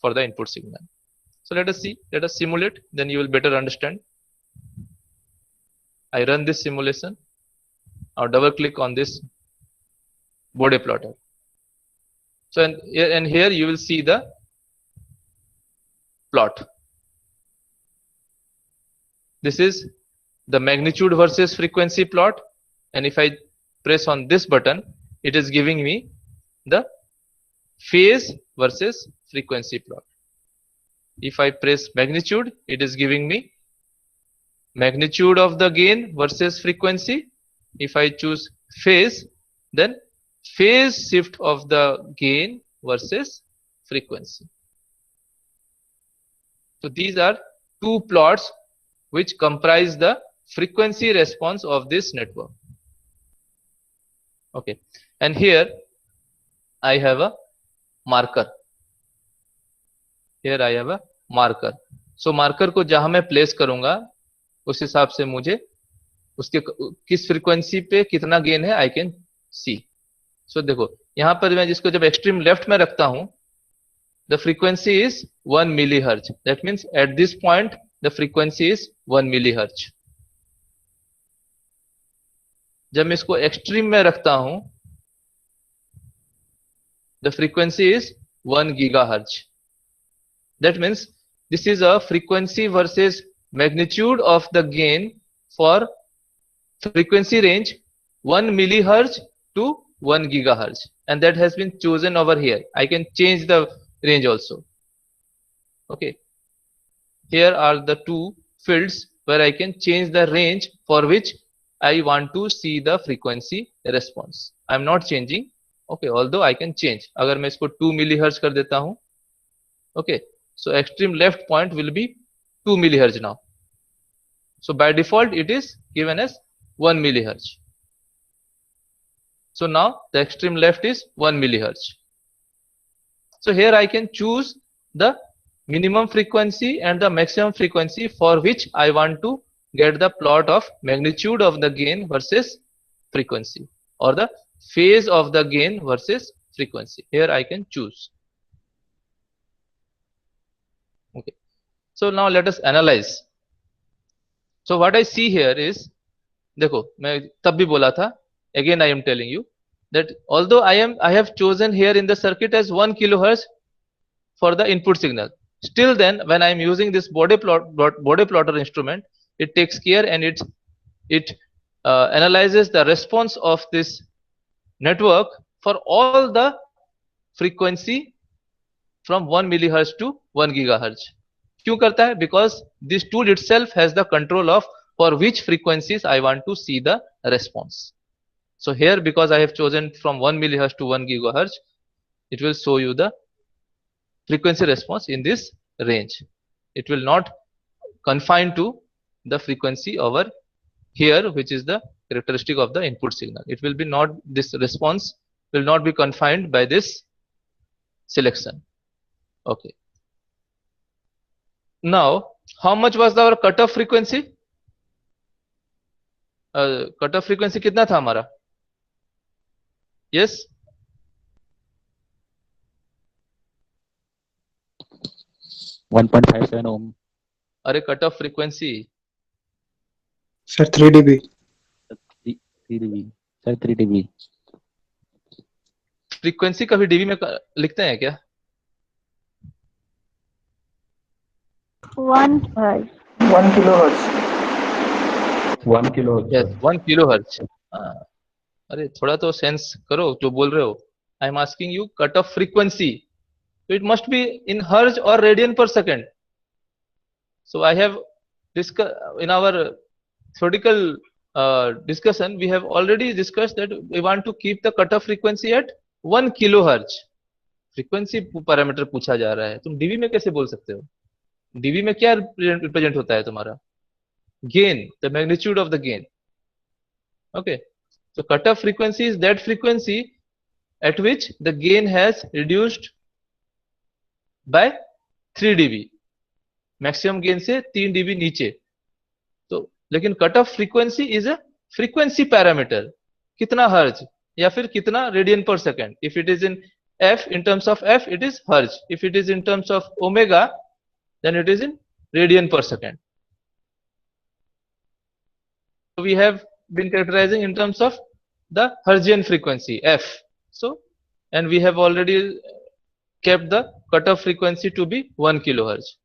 for the input signal. So let us see, let us simulate, then you will better understand. I run this simulation. I'll double click on this Bode plotter. So and here you will see the plot. This is the magnitude versus frequency plot, and if I press on this button, it is giving me the phase versus frequency plot. If I press magnitude, it is giving me magnitude of the gain versus frequency. If I choose phase, then phase shift of the gain versus frequency. So these are two plots which comprise the frequency response of this network. Okay, and here I have a marker. Here I have a marker. So marker को जहां मैं place करूंगा उस हिसाब से मुझे उसके किस फ्रीक्वेंसी पे कितना गेन है आई कैन सी. सो देखो यहां पर मैं जिसको जब एक्सट्रीम लेफ्ट में रखता हूं, the frequency is 1 millihertz. That means at this point the frequency is 1 millihertz. जब मैं इसको एक्सट्रीम में रखता हूं, the frequency is 1 gigahertz. That means this is a frequency versus magnitude of the gain for frequency range 1 millihertz to 1 gigahertz, and that has been chosen over here. I can change the range also. Okay, here are the two fields where I can change the range for which I want to see the frequency response. I am not changing. Okay, although I can change. अगर मैं इसको 2 millihertz कर देता हूं, okay, so extreme left point will be 2 millihertz now. So by default it is given as 1 millihertz. So now the extreme left is 1 millihertz. So here I can choose the minimum frequency and the maximum frequency for which I want to get the plot of magnitude of the gain versus frequency, or the phase of the gain versus frequency. Here I can choose. Okay, so now let us analyze. So what I see here is, देखो मैं तब भी बोला था, again I am telling you that although I have chosen here in the circuit as 1 kilohertz for the input signal, still then when I am using this body plotter instrument, it takes care and it analyzes the response of this network for all the frequency from 1 millihertz to 1 gigahertz. क्यों करता है? Because this tool itself has the control of for which frequencies I want to see the response. So here, because I have chosen from 1 millihertz to 1 gigahertz, it will show you the frequency response in this range. It will not confine to the frequency over here, which is the characteristic of the input signal. It will be not, this response will not be confined by this selection. Okay. Now, how much was our cutoff frequency? Cutoff frequency कितना था हमारा? Yes. $1.57 ohm. अरे cutoff frequency. Sir, 3 dB. 3 dB. Sir, 3 dB. Frequency कभी dB में लिखते हैं क्या? 1 hertz. 1 kilohertz. 1 kilohertz. Yes, 1 kilohertz. अरे थोड़ा तो सेंस करो जो बोल रहे हो. I am asking you cutoff frequency. So it must be in hertz or radian per second. So I have discussed in our theoretical discussion, we have already discussed that we want to keep the cutoff frequency at 1 kilohertz. Frequency parameter पूछा जा रहा है, तुम dB में कैसे बोल सकते हो? dB में क्या रिप्रेजेंट होता है तुम्हारा? Gain, the magnitude of the gain. Okay, so cutoff frequency is that frequency at which the gain has reduced by 3 dB. Maximum gain से 3 dB नीचे. तो लेकिन cutoff frequency is a frequency parameter. कितना hertz या फिर कितना radian per second. If it is in f, in terms of f, it is hertz. If it is in terms of omega, then it is in radian per second. So we have been characterizing in terms of the Hertzian frequency f. So, and we have already kept the cutoff frequency to be 1 kilohertz.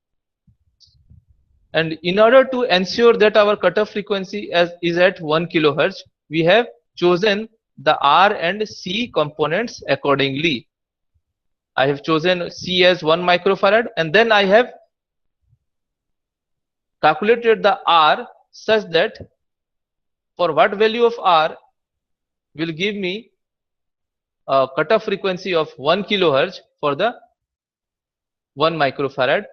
And in order to ensure that our cutoff frequency is at 1 kilohertz, we have chosen the R and C components accordingly. I have chosen C as 1 microfarad, and then I have calculated the R such that for what value of R will give me a cutoff frequency of 1 kilohertz for the 1 microfarad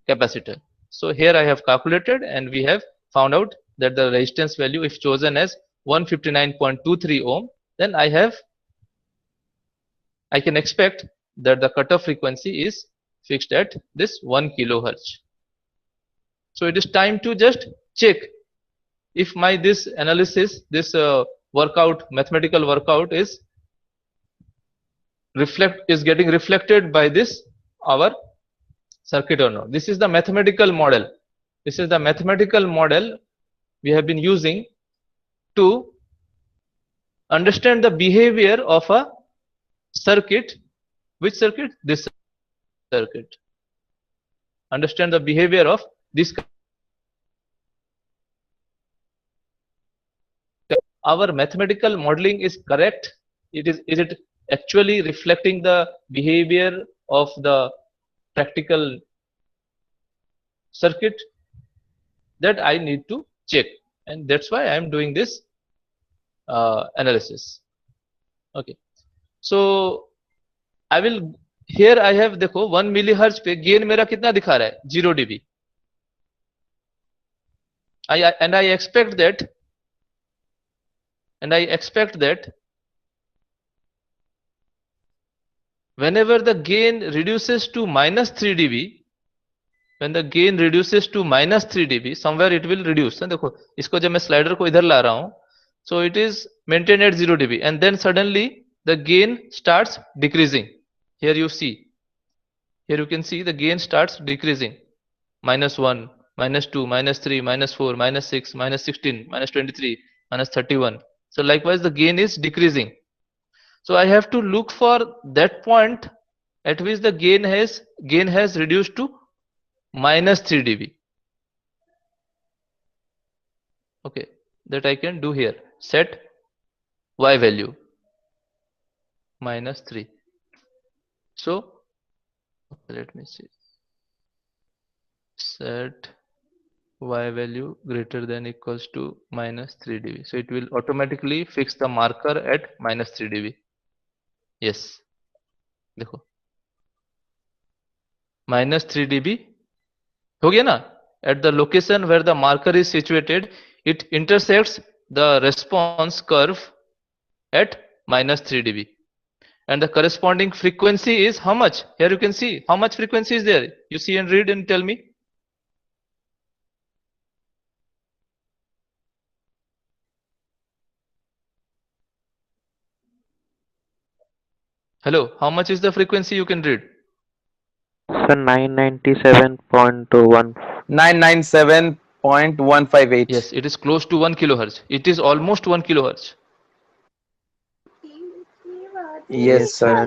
capacitor. So here I have calculated, and we have found out that the resistance value, if chosen as 159.23 ohm, then I can expect that the cutoff frequency is fixed at this 1 kilohertz. So it is time to just check if this analysis, this mathematical workout is getting reflected by this our circuit or not. This is the mathematical model. This is the mathematical model we have been using to understand the behavior of a circuit. Which circuit? This circuit. Understand the behavior of this. Our mathematical modeling is correct. Is it actually reflecting the behavior of the practical circuit? That I need to check, and that's why I am doing this analysis. Okay, so I will, here I have, देखो 1 millihertz पे gain मेरा कितना दिखा रहा है? 0 dB. And I expect that whenever the gain reduces to minus 3 dB, when the gain reduces to minus 3 dB, somewhere it will reduce. देखो इसको जब मैं स्लाइडर को इधर ला रहा हूं, so it is maintained at 0 dB, and then suddenly the gain starts decreasing. Here you see, here you can see the gain starts decreasing. Minus 1, minus 2, minus 3, minus 4, minus 6, minus 16, minus 23, minus 31. So likewise the gain is decreasing. So I have to look for that point at which the gain has reduced to minus 3 dB. Okay, that I can do here. Set Y value minus 3. So let me see. Set Y value greater than equals to minus 3 dB. So it will automatically fix the marker at minus 3 dB. Yes. देखो minus 3 dB हो गया ना? At the location where the marker is situated, it intersects the response curve at minus 3 dB. And the corresponding frequency is how much? Here you can see how much frequency is there. You see and read and tell me. Hello, how much is the frequency? You can read. Sir, 997.1. 997.158. Yes, it is close to 1 kilohertz. It is almost 1 kilohertz. Yes, sir.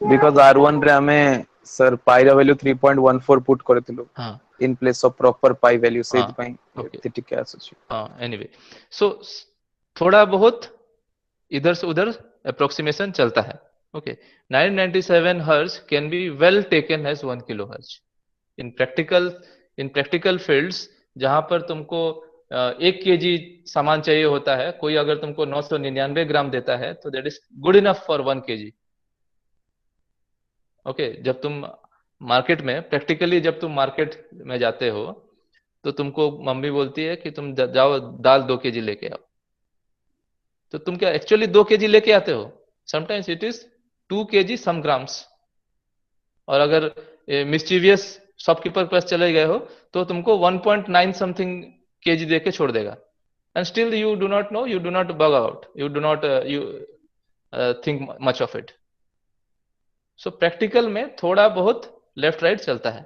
Because R1 रे हमें sir pi रा value 3.14 put करथिलु in place of proper pi value से इतପାଇଁ एते टिके आसुछि. Anyway, so थोड़ा बहुत इधर से उधर approximation चलता है. Okay, 997 hertz can be well taken as 1 kilohertz. In practical fields, जहां पर तुमको 1 kg सामान चाहिए होता है, कोई अगर तुमको 999 ग्राम देता है, तो that is good enough for 1 kg. Okay, जब तुम मार्केट में प्रैक्टिकली जब तुम मार्केट में जाते हो, तो तुमको मम्मी बोलती है कि तुम जाओ दाल 2 kg लेके आओ. तो तुम क्या एक्चुअली 2 kg लेके आते हो? Sometimes it is 2 kg some grams. और अगर मिस्चीवियस शॉपकीपर के पास चले गए हो, तो तुमको 1.9 समथिंग kg देके छोड़ देगा. And still you do not know, you do not bug out, you do not think much of it. So practical में थोड़ा बहुत left right चलता है.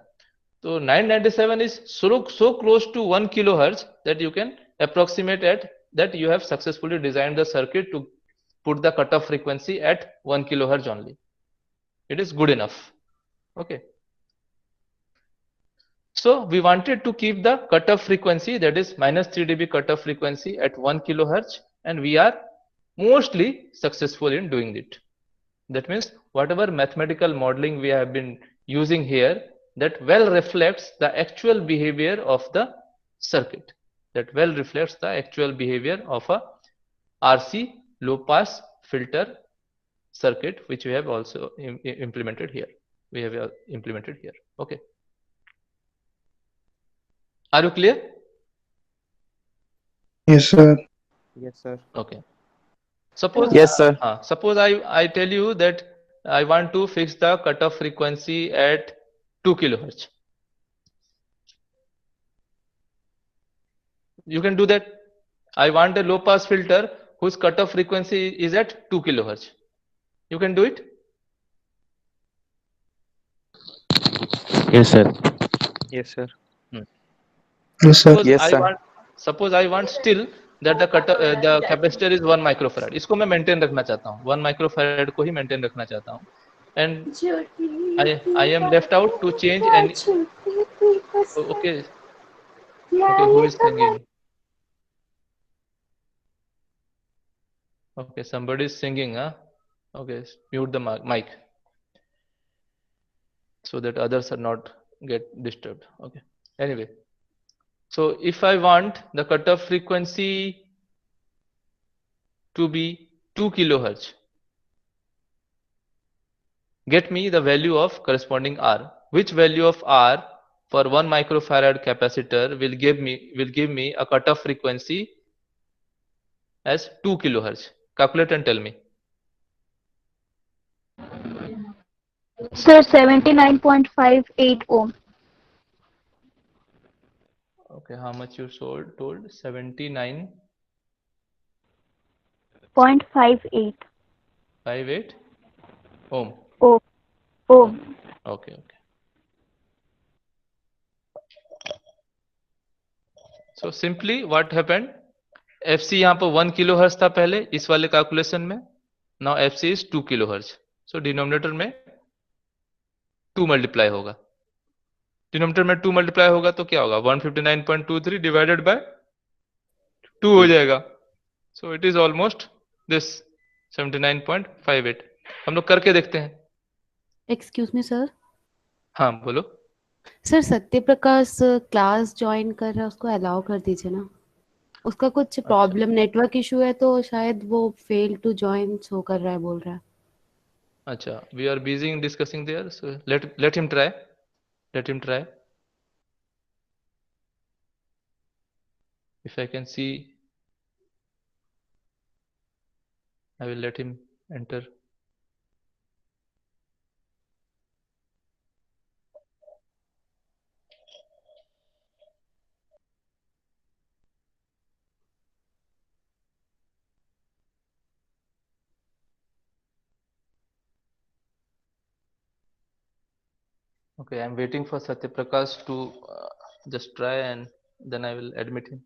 तो 997 is so close to 1 kilohertz that you can approximate at that you have successfully designed the circuit to put the cutoff frequency at 1 kilohertz only. It is good enough. Okay. So we wanted to keep the cutoff frequency, that is minus 3 dB cutoff frequency at 1 kilohertz, and we are mostly successful in doing it. That means whatever mathematical modeling we have been using here, that well reflects the actual behavior of the circuit. That well reflects the actual behavior of a RC low pass filter circuit, which we have also implemented here. We have implemented here. Okay. Are you clear? Yes, sir. Yes, sir. Okay. Suppose Yes, sir. suppose I tell you that I want to fix the cutoff frequency at 2 kilohertz. You can do that. I want a low pass filter whose cutoff frequency is at 2 kilohertz. You can do it. Yes, sir. Yes, sir. Yes, sir. Suppose Yes, I sir. want still that the capacitor is 1 microfarad. इसको मैं maintain रखना चाहता हूँ. 1 microfarad को ही maintain रखना चाहता हूँ. And I am left out to change any. Okay. Okay, who is singing? Okay, somebody is singing, huh? Okay, mute the mic so that others are not get disturbed. Okay. Anyway, so if I want the cutoff frequency to be 2 kilohertz, get me the value of corresponding R. Which value of R for 1 microfarad capacitor will give me a cutoff frequency as 2 kilohertz? Calculate and tell me. Sir, 79.58 ohm. Okay, how much you told? 79. 0.58 58 ohm. ohm. Ohm. Okay. So simply what happened? FC यहाँ पर 1 kilohertz था पहले इस वाले calculation में. Now FC is 2 kilohertz. So denominator में 2 multiply होगा. Denominator में 2 मल्टीप्लाई होगा तो क्या होगा? 159.23 डिवाइडेड बाय 2 हो जाएगा. So it is almost this 79.58. हम लोग करके देखते हैं. Excuse me sir. हाँ बोलो. Sir Satya Prakash class join कर रहा है, उसको अलाउ कर दीजिए ना. उसका कुछ प्रॉब्लम नेटवर्क इशू है तो शायद वो फेल टू ज्वाइन शो कर रहा है, बोल रहा है. अच्छा, we are busy in discussing there, so let him try. Let him try. If I can see, I will let him enter. Okay, I'm waiting for Satya Prakash to just try, and then I will admit him.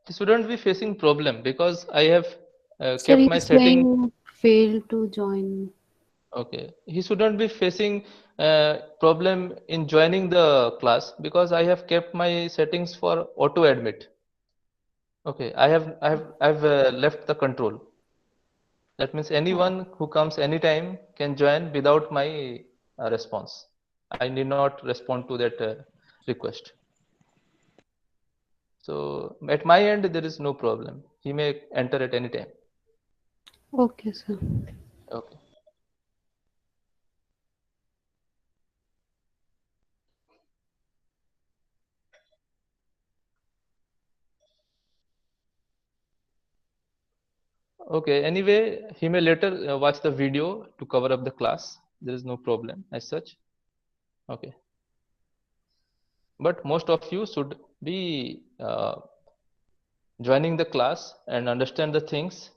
He shouldn't be facing problem because I have Sir, kept my he's setting. saying fail to join. Okay, he shouldn't be facing problem in joining the class because I have kept my settings for auto admit. Okay, I've left the control. That means anyone who comes anytime can join without my response. I need not respond to that request. So at my end, there is no problem. He may enter at any time. Okay, sir. Okay. Okay, anyway, he may later watch the video to cover up the class. There is no problem as such. Okay. But most of you should be joining the class and understand the things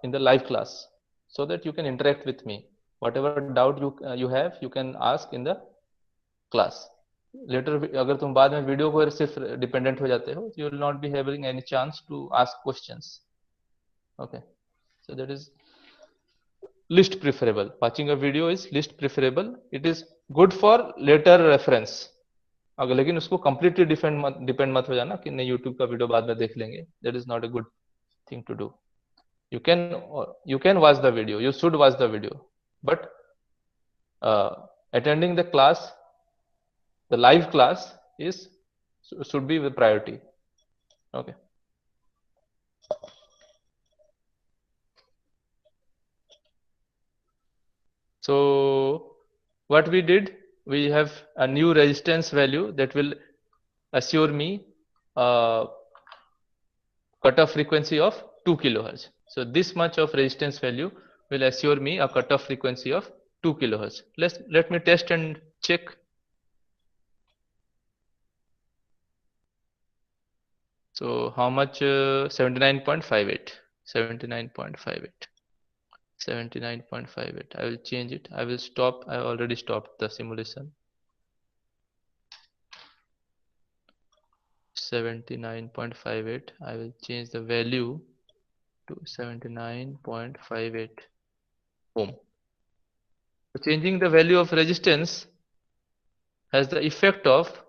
in the live class. so that you can interact with me. Whatever doubt you have, you can ask in the class. Later, अगर तुम बाद में video को सिर्फ dependent हो जाते हो, you will not be having any chance to ask questions. Okay, so that is least preferable. Watching a video is least preferable. It is good for later reference. अगर लेकिन उसको completely डिपेंड मत हो जाना कि नहीं YouTube का video बाद में देख लेंगे. That is not a good thing to do. You can watch the video. You should watch the video, but attending the class, the live class should be the priority. Okay. So what we did, we have a new resistance value that will assure me cutoff frequency of 2 kilohertz. So this much of resistance value will assure me a cutoff frequency of 2 kilohertz. Let me test and check. So how much? 79.58. 79.58. 79.58. I will change it. I will stop. I already stopped the simulation. 79.58. I will change the value to 79.58 ohm. So changing the value of resistance has the effect of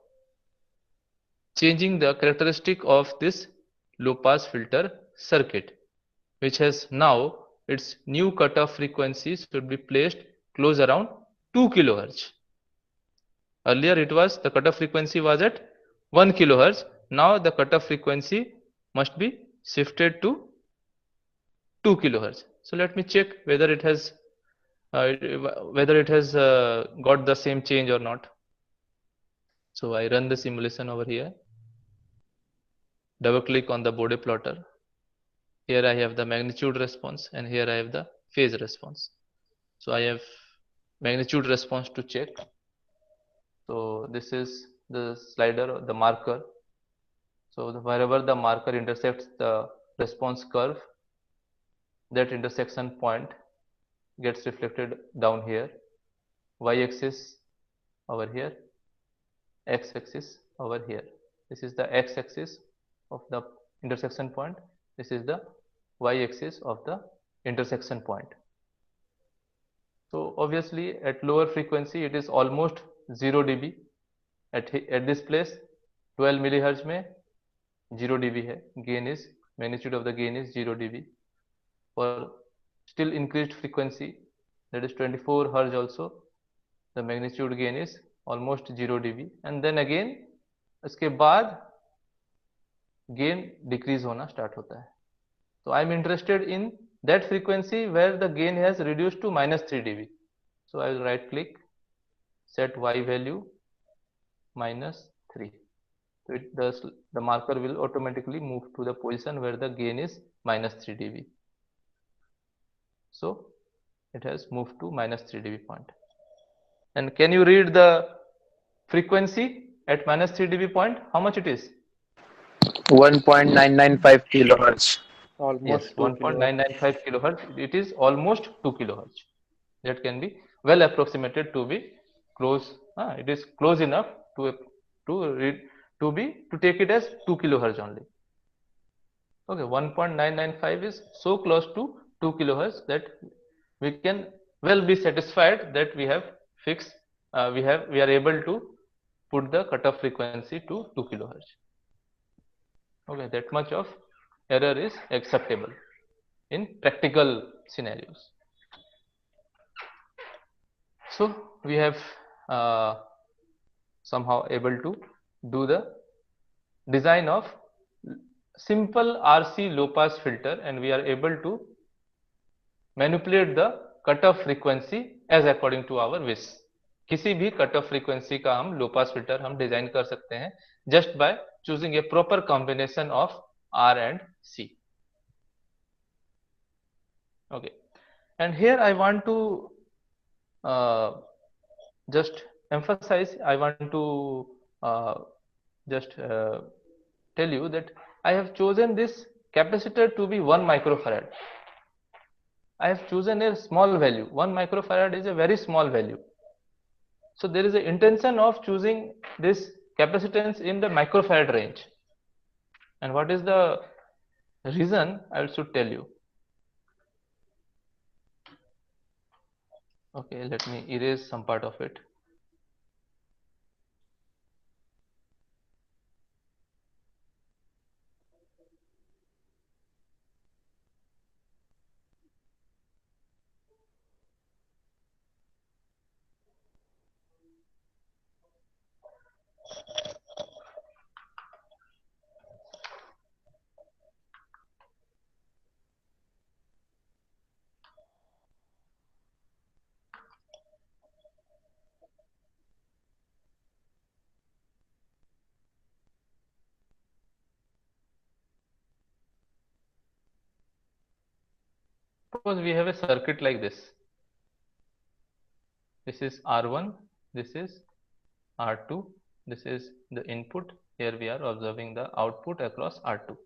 changing the characteristic of this low pass filter circuit, which has now its new cutoff frequencies should be placed close around 2 kilohertz. Earlier it was, the cutoff frequency was at 1 kilohertz. Now the cutoff frequency must be shifted to 2 kilohertz. So let me check whether it has got the same change or not. So I run the simulation over here. Double click on the Bode plotter. Here I have the magnitude response and here I have the phase response. So I have magnitude response to check. So this is the slider, the marker. So wherever the marker intersects the response curve, that intersection point gets reflected down here. Y-axis over here, X-axis over here. This is the X-axis of the intersection point. This is the Y-axis of the intersection point. So obviously at lower frequency it is almost 0 dB. At this place 12 millihertz में 0 dB है. Gain is, magnitude of the gain is 0 dB. For still increased frequency, that is 24 hertz also, the magnitude gain is almost 0 dB. And then again इसके बाद gain decrease होना start होता है. So I am interested in that frequency where the gain has reduced to minus 3 dB. So I will right click, set Y value minus 3. So the marker will automatically move to the position where the gain is minus 3 dB. So it has moved to minus 3 dB point. And can you read the frequency at minus 3 dB point? How much it is? 1.995 kilohertz. Yes, 1.995 kilohertz. It is almost 2 kilohertz. That can be well approximated to be close. It is close enough to take it as 2 kilohertz only. Okay, 1.995 is so close to 2 kilohertz that we can well be satisfied that we have fixed. We are able to put the cutoff frequency to 2 kilohertz. Okay, that much of error is acceptable in practical scenarios. So we have somehow able to do the design of simple RC low pass filter, and we are able to manipulate the cutoff frequency as according to our wish. किसी भी cutoff frequency का हम low pass filter हम design कर सकते हैं just by choosing a proper combination of R and C. Okay, and here I want to just emphasize, I want to just tell you that I have chosen this capacitor to be 1 microfarad. I have chosen a small value. 1 microfarad is a very small value. So there is an intention of choosing this capacitance in the microfarad range. And what is the reason? I should tell you. Okay, let me erase some part of it. Suppose we have a circuit like this. This is R1, this is R2, this is the input. Here we are observing the output across R2.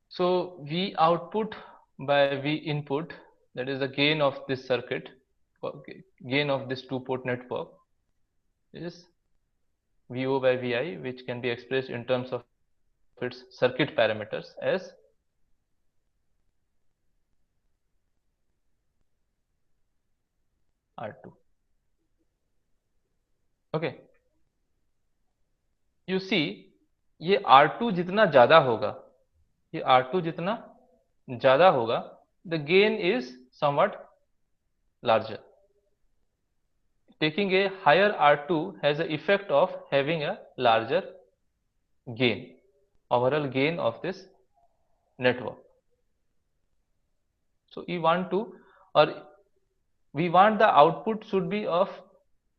So V output by V input, that is the gain of this circuit, gain of this two-port network, is VO by VI, which can be expressed in terms of its circuit parameters as R2. Okay. You see, ये R2 जितना ज़्यादा होगा, ये R2 जितना ज़्यादा होगा, the gain is somewhat larger. Taking a higher R2 has the effect of having a larger gain, overall gain of this network. So we want to, or we want the output should be of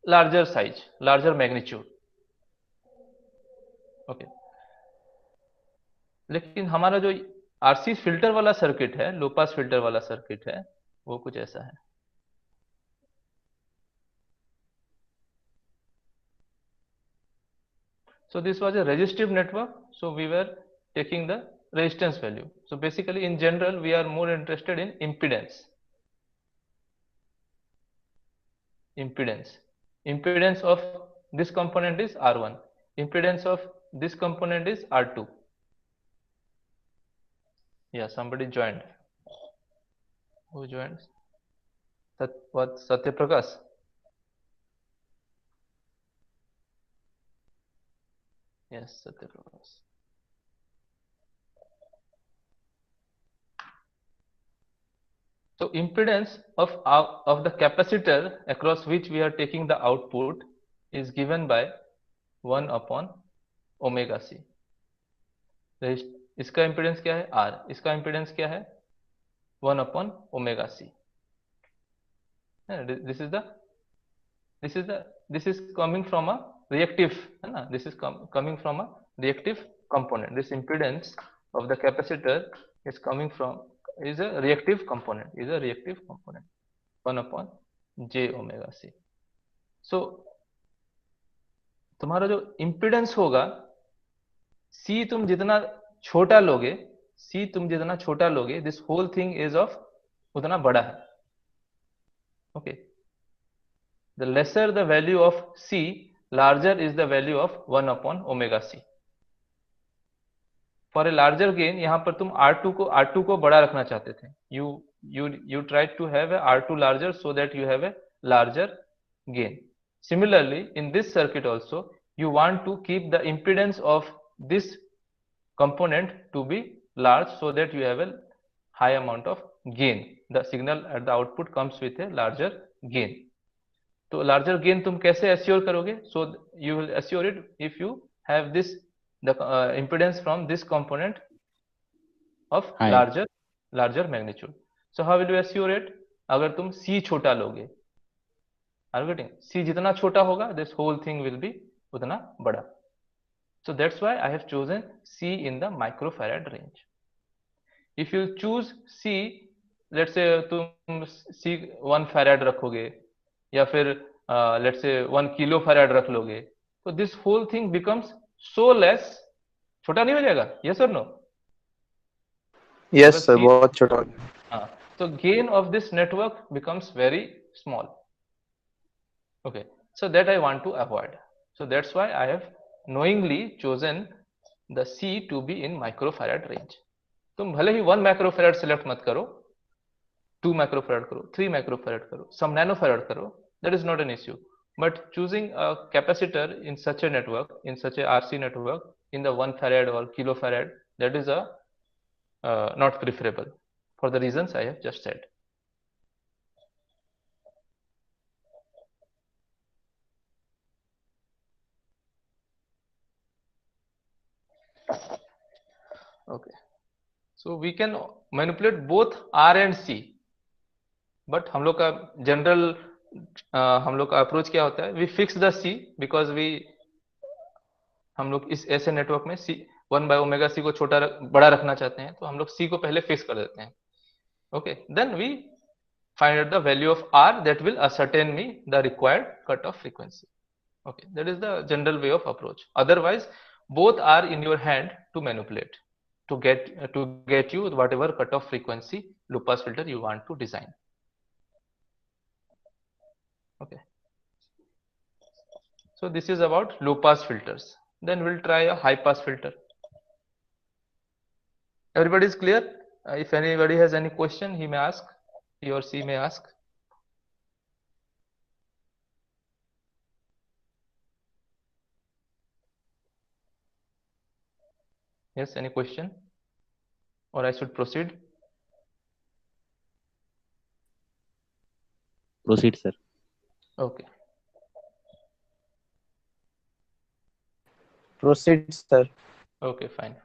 larger size, larger magnitude. Okay. लेकिन हमारा जो RC filter वाला circuit है, लो pass filter वाला circuit है, वो कुछ ऐसा है. So this was a resistive network, so we were taking the resistance value. So basically in general we are more interested in impedance. Impedance of this component is R1. Impedance of this component is R2. Yeah, somebody joined. Who joined? What? Satya Prakash? Yes, Satya Prakash. So impedance of the capacitor across which we are taking the output is given by 1 upon omega c. इसका impedance क्या है? R. इसका impedance क्या है? 1 upon omega c. This is coming from a reactive, है ना? This is coming from a reactive component. This impedance of the capacitor is coming from is a reactive component. 1 upon j omega c. So तुम्हारा जो impedance होगा, C तुम जितना छोटा लोगे, this whole thing is of उतना बड़ा है. Okay. The lesser the value of C, larger is the value of 1 upon omega c. For a larger gain, यहाँ पर तुम R2 को बड़ा रखना चाहते थे. You tried to have a R2 larger so that you have a larger gain. Similarly, in this circuit also, you want to keep the impedance of this component to be large so that you have a high amount of gain. The signal at the output comes with a larger gain. तो larger gain तुम कैसे assure करोगे? So you will assure it if you have the impedance from this component of larger magnitude. So how will you assure it? अगर तुम C छोटा लोगे, are you getting? C जितना छोटा होगा, this whole thing will be उतना बड़ा. So that's why I have chosen C in the microfarad range. If you choose C, let's say तुम C 1 farad रखोगे या फिर let's say 1 kilo farad रख लोगे, तो this whole thing becomes so less, छोटा नहीं हो जाएगा? Yes or no? Yes, because sir. बहुत छोटा हो गया. so gain of this network becomes very small. Okay, so that I want to avoid. So that's why I have knowingly chosen the C to be in microfarad range. तुम भले ही 1 microfarad select मत करो, 2 microfarad करो, 3 microfarad करो, some nanofarad करो, that is not an issue. But choosing a capacitor in such a network, in such a RC network, in the 1 farad or kilofarad, that is a not preferable for the reasons I have just said. Okay, so we can manipulate both R and C, but हम लोग का general हम लोग का approach क्या होता है? We fix the C because हम लोग इस ऐसे नेटवर्क में C 1 by omega C को बड़ा रखना चाहते हैं, तो हम लोग C को पहले फिक्स कर देते हैं. Okay, then we find out the value of R that will ascertain me the required cutoff frequency. Okay, that is the general way of approach. Otherwise, both are in your hand to manipulate to get you whatever cutoff frequency low pass filter you want to design. Okay, so this is about low pass filters. Then we'll try a high pass filter. Everybody is clear? If anybody has any question, he may ask, he or she may ask. Yes, any question? Or I should proceed? Proceed, sir. Okay. Proceed, sir. Okay, fine.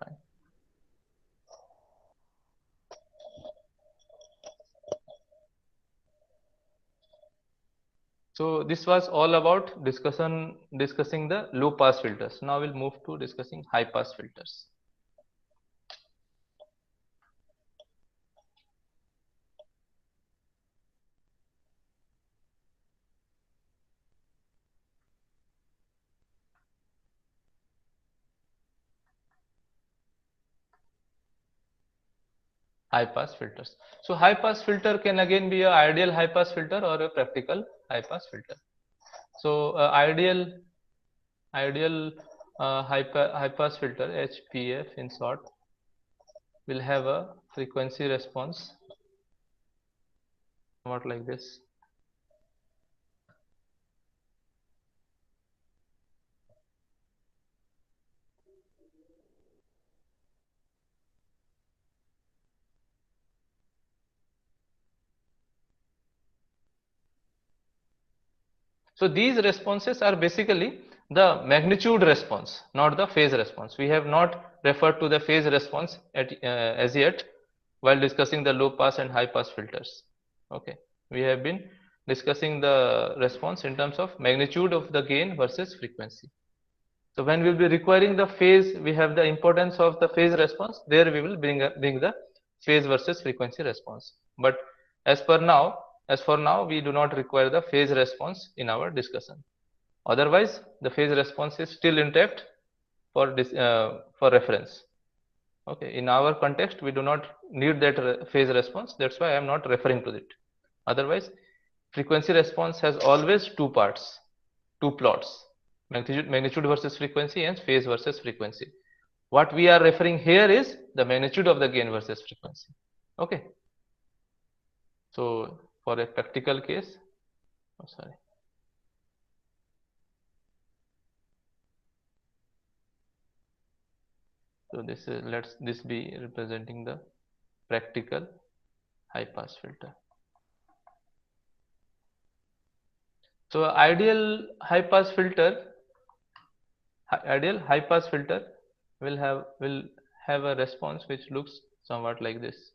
So this was all about discussing the low pass filters. Now we'll move to discussing high pass filters. High pass filters. So high pass filter can again be an ideal high pass filter or a practical high pass filter. So ideal high pass filter, HPF in short, will have a frequency response somewhat like this. So these responses are basically the magnitude response, not the phase response. We have not referred to the phase response as yet while discussing the low pass and high pass filters. Okay, we have been discussing the response in terms of magnitude of the gain versus frequency. So when we will be requiring the phase, we have the importance of the phase response. There we will bring the phase versus frequency response. But as for now, we do not require the phase response in our discussion. Otherwise, the phase response is still intact for reference. Okay, in our context, we do not need that phase response. That's why I am not referring to it. Otherwise, frequency response has always two parts, two plots, magnitude versus frequency and phase versus frequency. What we are referring here is the magnitude of the gain versus frequency. Okay. So for a practical case, so let this be representing the practical high pass filter. So ideal high pass filter will have a response which looks somewhat like this.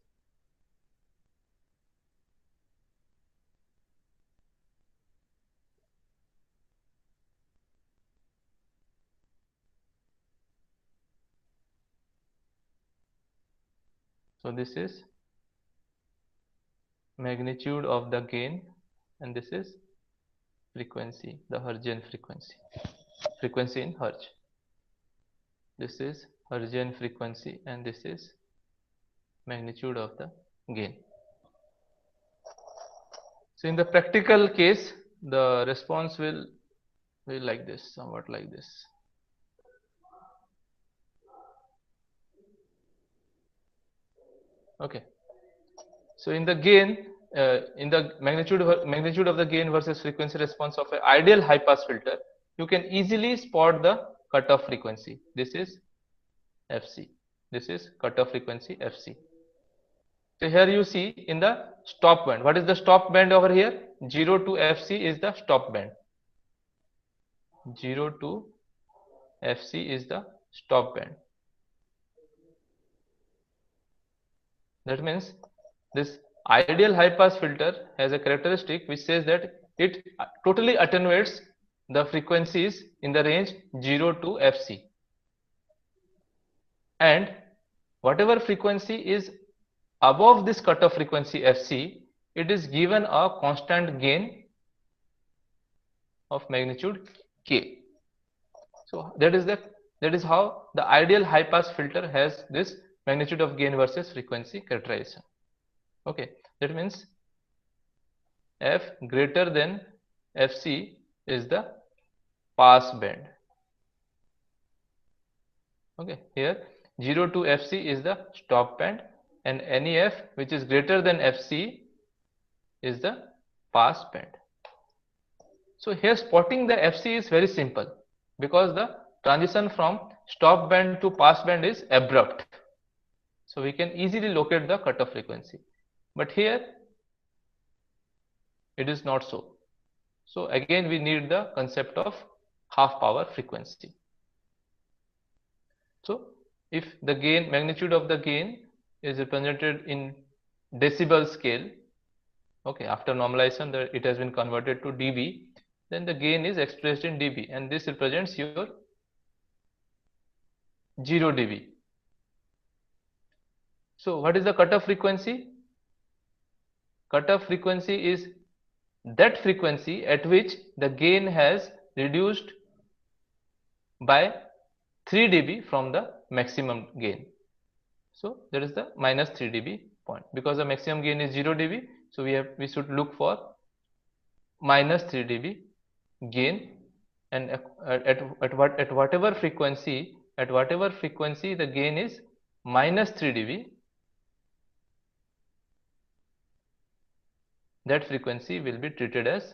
So this is magnitude of the gain and this is frequency, the Hertzian frequency in Hertz. This is Hertzian frequency and this is magnitude of the gain. So in the practical case, the response will be like this, somewhat like this. Okay. So in the gain, in the magnitude of the gain versus frequency response of an ideal high pass filter, you can easily spot the cutoff frequency. This is FC. This is cutoff frequency FC. So here you see in the stop band. What is the stop band over here? 0 to FC is the stop band. 0 to FC is the stop band. That means this ideal high pass filter has a characteristic which says that it totally attenuates the frequencies in the range 0 to FC, and whatever frequency is above this cutoff frequency FC, it is given a constant gain of magnitude K. So that is how the ideal high pass filter has this magnitude of gain versus frequency characterization. Okay, that means F greater than FC is the pass band. Okay, here 0 to FC is the stop band, and NEF, which is greater than FC, is the pass band. So here spotting the FC is very simple because the transition from stop band to pass band is abrupt. So we can easily locate the cutoff frequency. But here it is not so. So again we need the concept of half power frequency. So if the gain, magnitude of the gain is represented in decibel scale, okay, after normalization it has been converted to dB, then the gain is expressed in dB, and this represents your 0 dB. So what is the cutoff frequency? Cutoff frequency is that frequency at which the gain has reduced by 3 dB from the maximum gain. So that is the minus 3 dB point. Because the maximum gain is 0 dB, so we should look for minus 3 dB gain, and at whatever frequency the gain is minus 3 dB, that frequency will be treated as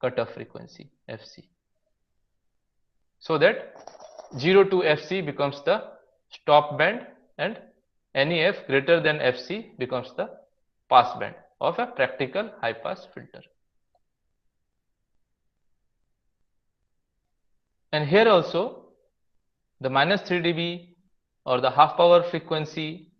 cutoff frequency FC. So that 0 to FC becomes the stop band, and NEF greater than FC becomes the pass band of a practical high pass filter. And here also the minus 3 dB or the half power frequency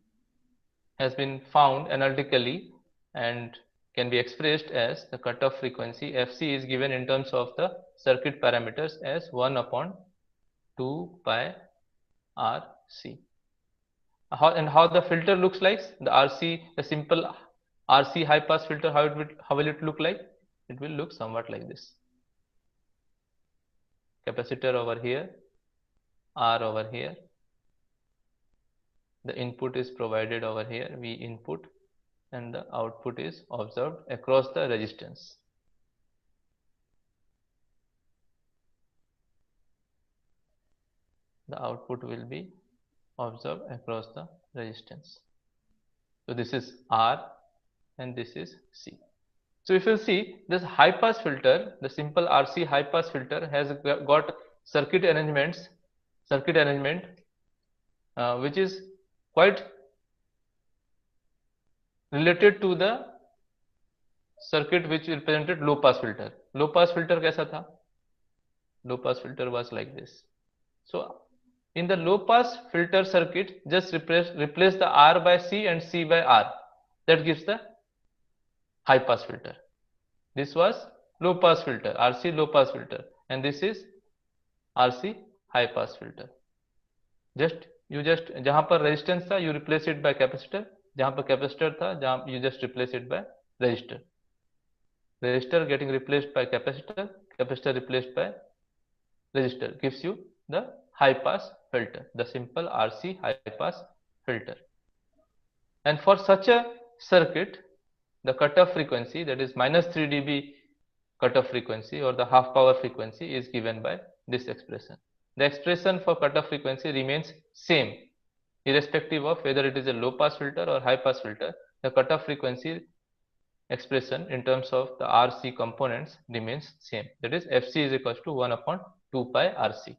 has been found analytically and can be expressed as the cutoff frequency. FC is given in terms of the circuit parameters as 1 upon 2 pi RC. How the filter looks like? The simple RC high pass filter, how will it look like? It will look somewhat like this. Capacitor over here, R over here. The input is provided over here, V input, and the output is observed across the resistance. The output will be observed across the resistance. So this is R and this is C. So if you see this high pass filter, the simple RC high pass filter has got circuit arrangement which is quite related to the circuit which represented low pass filter. Low pass filter kaisa tha? Low pass filter was like this. So in the low pass filter circuit, just replace the R by C and C by R. That gives the high pass filter. This was low pass filter, RC low pass filter, and this is RC high pass filter. जहां पर resistance था, you replace it by capacitor. जहां पर capacitor था, you just replace it by resistor. Resistor getting replaced by capacitor, capacitor replaced by resistor gives you the high pass filter, the simple RC high pass filter. And for such a circuit, the cutoff frequency, that is minus 3 dB cutoff frequency or the half power frequency, is given by this expression. The expression for cutoff frequency remains same irrespective of whether it is a low pass filter or high pass filter. The cutoff frequency expression in terms of the RC components remains same, that is Fc is equals to 1 upon 2 pi RC.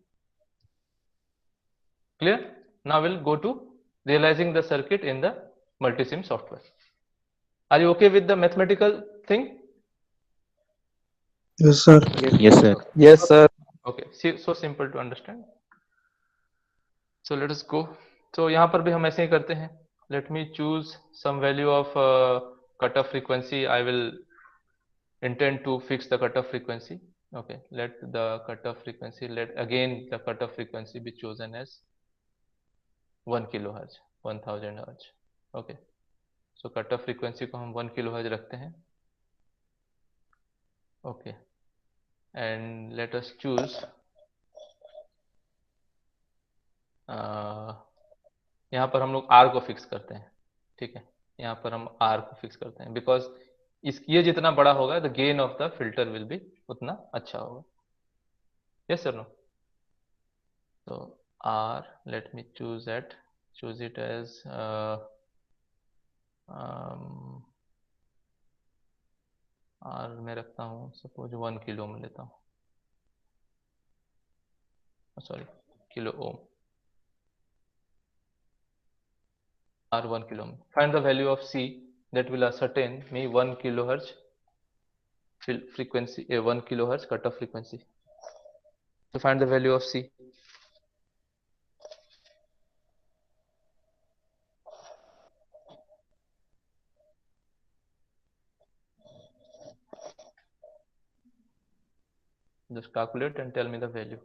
Clear? Now we'll go to realizing the circuit in the multisim software. Are you okay with the mathematical thing? Yes, sir. Yes, sir. Yes, sir. Okay, see, so simple to understand. So let us go. So यहाँ पर भी हम ऐसे ही करते हैं. Let me choose some value of cutoff frequency. I will intend to fix the cutoff frequency. Okay, let the cutoff frequency, let again the cutoff frequency be chosen as 1 kilohertz, 1000 hertz. Okay, so cutoff frequency को हम 1 kilohertz रखते हैं. Okay, and let us choose यहाँ पर हम लोग R को fix करते हैं. ठीक है, यहाँ पर हम R को फिक्स करते हैं बिकॉज इस ये जितना बड़ा होगा the gain of the filter will be उतना अच्छा होगा. Yes sir no. तो R, let me choose it as R में रखता हूँ सपोज 1 किलो में लेता हूँ, sorry kilo ohm. R 1 kilo ohm. Find the value of C that will ascertain me 1 kilohertz frequency, 1 kilohertz cutoff frequency. So find the value of C. Just calculate and tell me the value.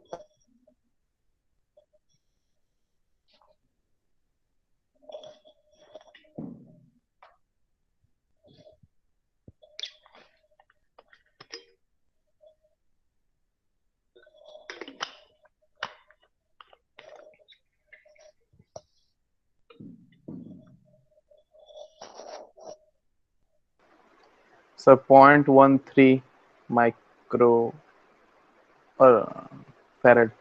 So 0.13 micro farad.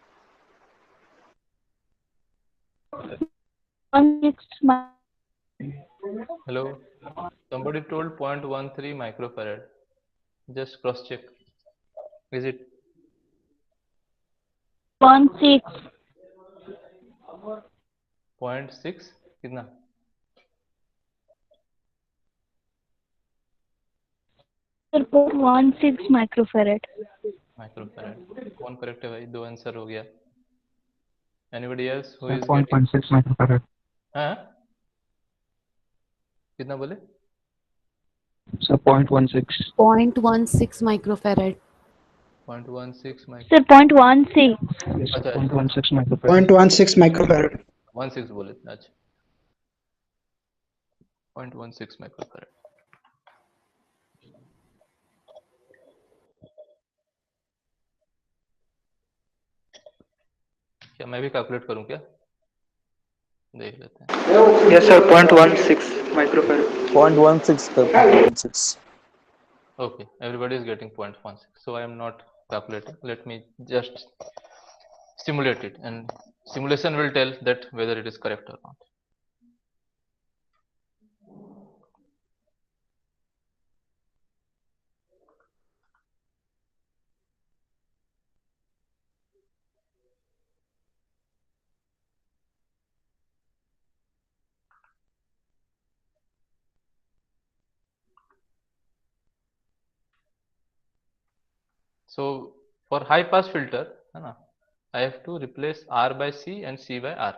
1.6 Hello. Somebody told 0.13 microfarad. Just cross check. Is it 0.6 0.6? कितना? sir, 0.16 microfarad. Microfarad. कौन correct है भाई? दो answer हो गया. Anybody else who is 0.16 microfarad. हाँ? कितना बोले? So 0.16. 0.16 microfarad. 0.16 micro. Sir, 0.16. Yes, अच्छा 0.16 microfarad. 0.16 microfarad. 16 बोले थे. अच्छा 0.16 microfarad. क्या मैं भी कैलकुलेट करूं क्या? देख लेते हैं. Yes, sir. 0.16 microfarad. 0.16 sir, 0.16. Okay, everybody is getting 0.16. So I am not calculating. Let me just simulate it, and simulation will tell that whether it is correct or not. So for high pass filter, है ना, I have to replace R by C and C by R.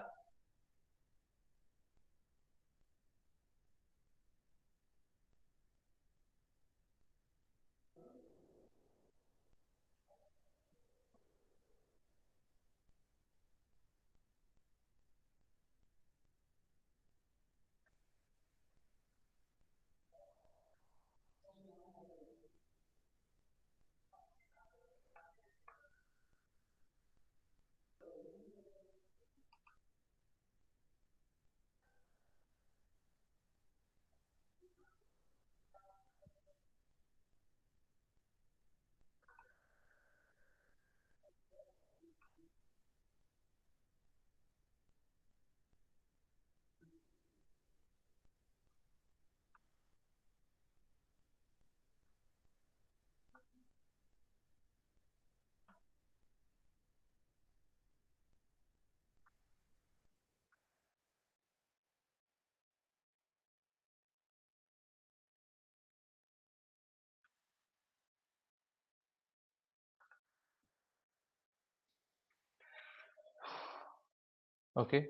Okay,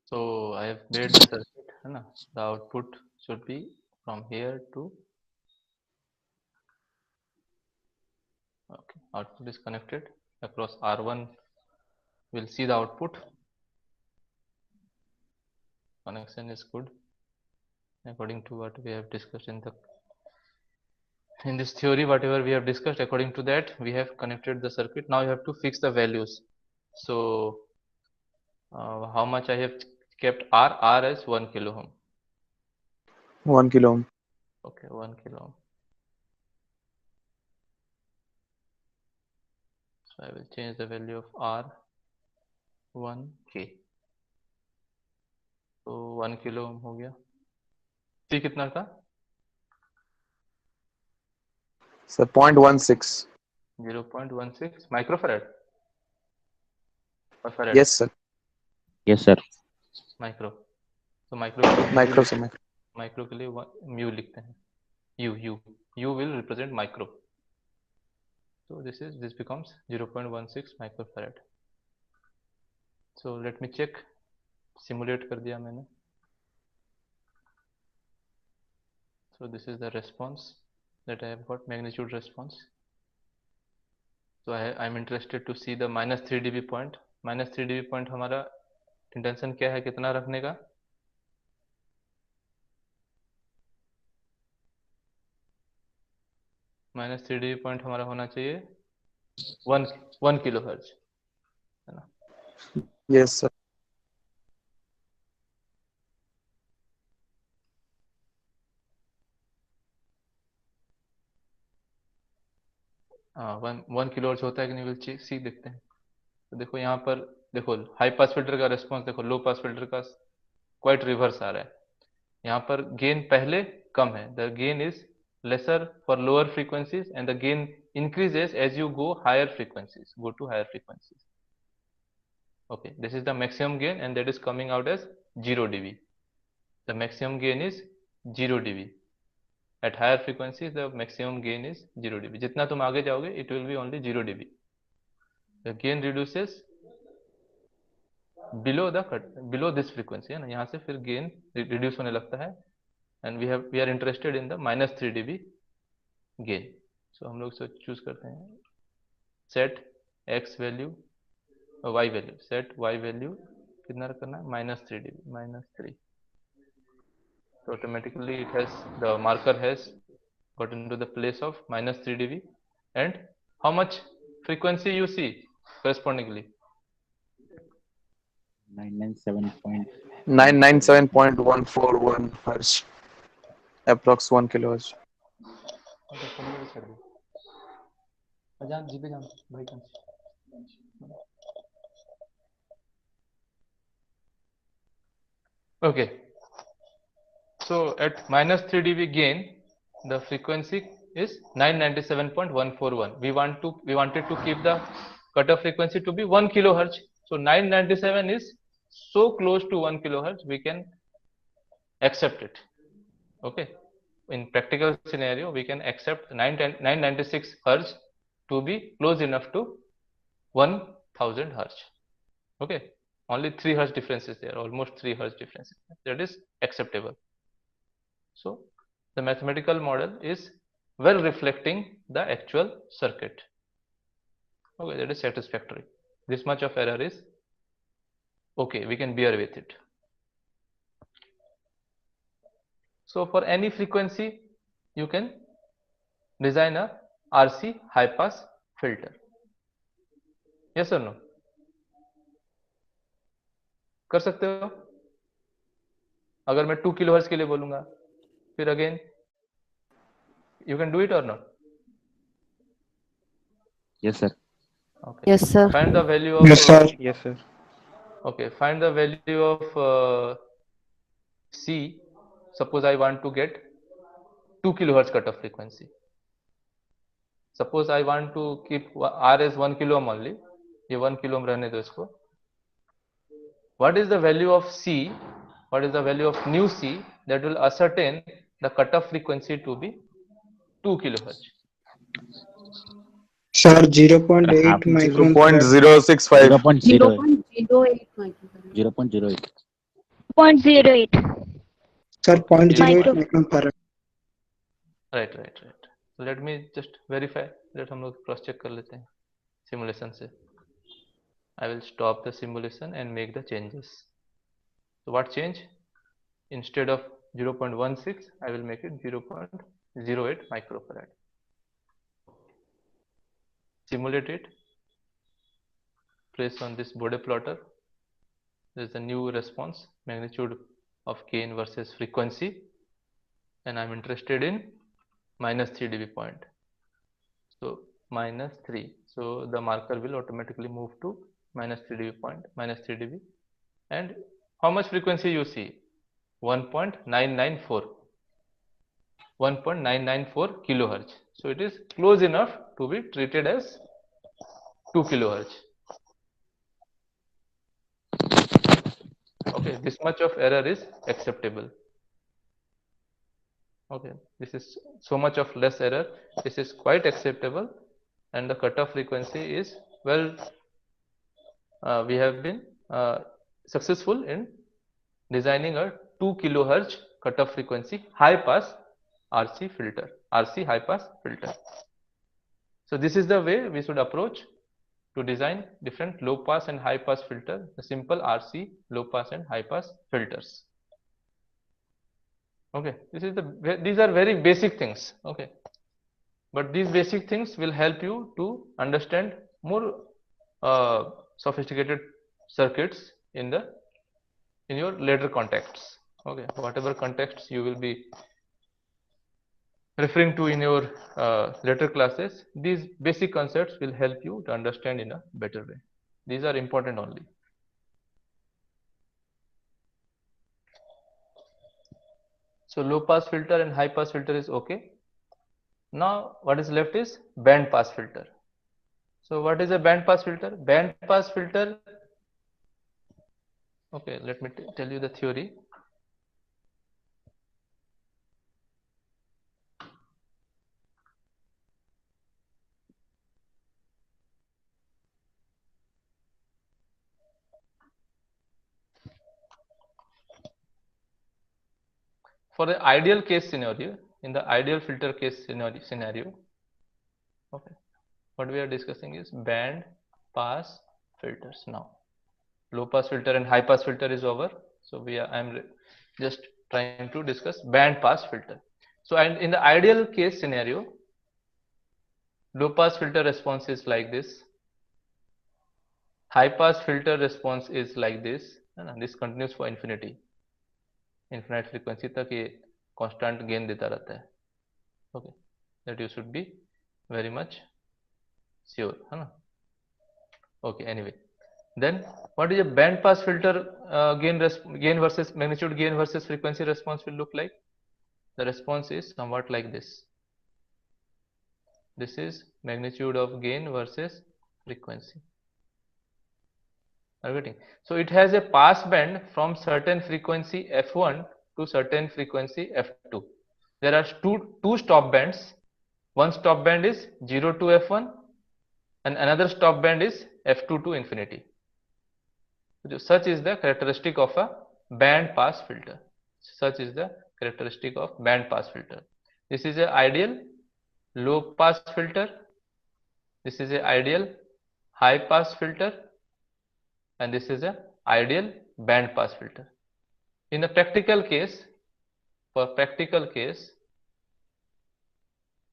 so I have made the circuit, है ना? The output should be from here to, okay, output is connected across R1. We'll see the output. Connection is good according to what we have discussed in this theory. Whatever we have discussed, according to that we have connected the circuit. Now you have to fix the values. So how much I have kept R as 1 kilo ohm. 1 kilo ohm. Okay, 1 kilo ohm. So I will change the value of R 1k. तो 1 kilo ohm हो गया. C कितना था? Sir, 0.16. 0.16 microfarad और farad? Yes, sir. Yes, sir. Micro. तो micro Micro, sir. Micro. Micro के लिए mu लिखते हैं. U will represent micro. So this becomes 0.16 microfarad. So let me check. Simulate कर दिया मैंने. So this is the response that I have got, magnitude response. So I'm interested to see the -3 dB point. -3 dB point हमारा intention क्या है, कितना रखने का? -3 dB point हमारा होना चाहिए 1 किलो हर्ट्ज, है ना? Yes, sir. हाँ, 1 किलो हर्ट्ज होता है कि नहीं, विल सी देखते हैं. तो देखो यहाँ पर, देखो हाई पास फिल्टर का रिस्पॉन्स देखो लो पास फिल्टर का क्वाइट रिवर्स आ रहा है. यहाँ पर गेन पहले कम है, the gain is lesser for lower frequencies and the gain increases as you go higher frequencies, go to higher frequencies. Okay, this is the maximum gain and that is coming out as 0 dB. The maximum gain is 0 dB. At higher frequencies the maximum gain is 0 dB. जितना तुम आगे जाओगे it will be only 0 dB. The gain reduces below this frequency, है ना? यहाँ से फिर gain reduce होने लगता है and we are interested in the -3 dB gain. So हम लोग इसे चूज करते हैं. Set x value, y value, set y value कितना करना है? -3 dB, -3. So automatically it has, the marker has got into the place of -3 dB. And how much frequency you see correspondingly? 997.141 hertz. Approx 1 kilohertz. Okay, so at -3 dB gain the frequency is 997.141. we wanted to keep the cutoff frequency to be 1 kilohertz. So 997 is so close to 1 kilohertz we can accept it. Okay, in practical scenario we can accept 996 hertz to be close enough to 1000 hertz. Okay, only 3 hertz difference is there, almost 3 hertz difference, that is acceptable. So the mathematical model is well reflecting the actual circuit. Okay, that is satisfactory. This much of error is okay, we can bear with it. So for any frequency you can design a RC high pass filter. Yes or no? कर सकते हो. अगर मैं 2 kilohertz के लिए बोलूंगा फिर again you can do it or not? Yes, sir. Okay. Yes, sir. Find the value of Yes, sir. Yes, sir. okay, find the value of C. Suppose I want to get 2 kilohertz cutoff frequency. Suppose I want to keep R as 1 kilo ohm only. ये 1 kilo ohm रहने दो इसको. What is the value of C? What is the value of nu C that will ascertain the cutoff frequency to be 2 kilohertz? Sir, 0.8 micron farad. 0.065. 0.08. 0.08 microfarad. 0.08. 0.08 Sir, 0.08 micro. micron farad. Right right right. So let me just verify. Let हम लोग cross check कर लेते हैं simulation से. I will stop the simulation and make the changes. So what change? Instead of 0.16, I will make it 0.08 microfarad. Simulate it. Press on this Bode plotter. There is a new response, magnitude of gain versus frequency, and I'm interested in minus 3 dB point. So minus 3. So the marker will automatically move to minus 3 dB point, minus 3 dB. And how much frequency you see? 1.994. 1.994 kilohertz. So it is close enough to be treated as 2 kilohertz. Okay, this much of error is acceptable. Okay, this is so much of less error. This is quite acceptable, and the cutoff frequency is well. We have been successful in designing a 2 kilohertz cutoff frequency high pass RC filter, RC high pass filter. So this is the way we should approach to design different low pass and high pass filter, the simple RC low pass and high pass filters. Okay, these are very basic things. Okay, but these basic things will help you to understand more sophisticated circuits in your later contexts. Okay, whatever contexts you will be referring to in your later classes, these basic concepts will help you to understand in a better way. These are important only. So low pass filter and high pass filter is okay. Now what is left is band pass filter. So what is a band pass filter? Band pass filter, okay, let me tell you the theory. For the ideal case scenario, in the ideal filter case scenario, okay, what we are discussing is band pass filters. Now low pass filter and high pass filter is over, so I'm just trying to discuss band pass filter. So, and in the ideal case scenario, low pass filter response is like this, high pass filter response is like this, and this continues for infinity. Infinite frequency तक ये constant gain देता रहता है. Okay, that you should be very much sure, है ना? Okay, anyway, then what is a band pass filter gain versus magnitude gain versus frequency response will look like? The response is somewhat like this. This is magnitude of gain versus frequency. Are you getting? So it has a pass band from certain frequency f1 to certain frequency f2. There are two stop bands. One stop band is 0 to f1 and another stop band is f2 to infinity. Such is the characteristic of a band pass filter. Such is the characteristic of band pass filter. This is an ideal low pass filter. This is an ideal high pass filter. And this is an ideal band pass filter. In the practical case, for practical case,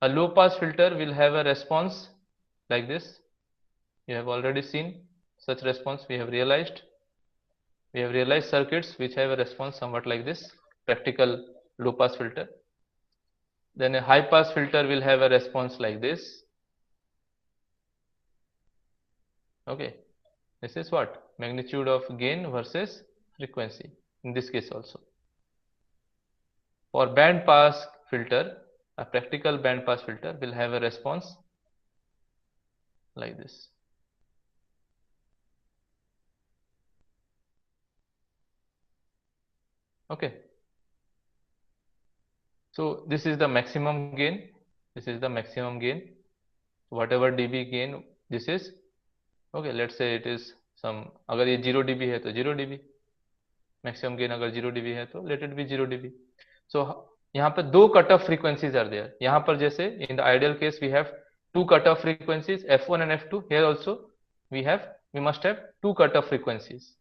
a low pass filter will have a response like this. You have already seen such response. We have realized circuits which have a response somewhat like this, practical low pass filter. Then a high pass filter will have a response like this. Okay, this is what? Magnitude of gain versus frequency in this case also. For band pass filter, a practical band pass filter will have a response like this. Okay. So this is the maximum gain. This is the maximum gain. whatever dB gain, this is okay. Let's say it is some, अगर ये 0 dB है तो 0 dB, maximum gain अगर 0 dB है तो let it be 0 dB. So यहाँ पे दो cut off frequencies are there. यहाँ पर जैसे in the ideal case we have two cut off frequencies f1 and f2. Here also we must have two cut off frequencies.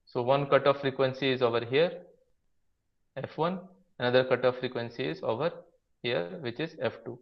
So one cut off frequency is over here, f1, another cut off frequency is over here, which is f2.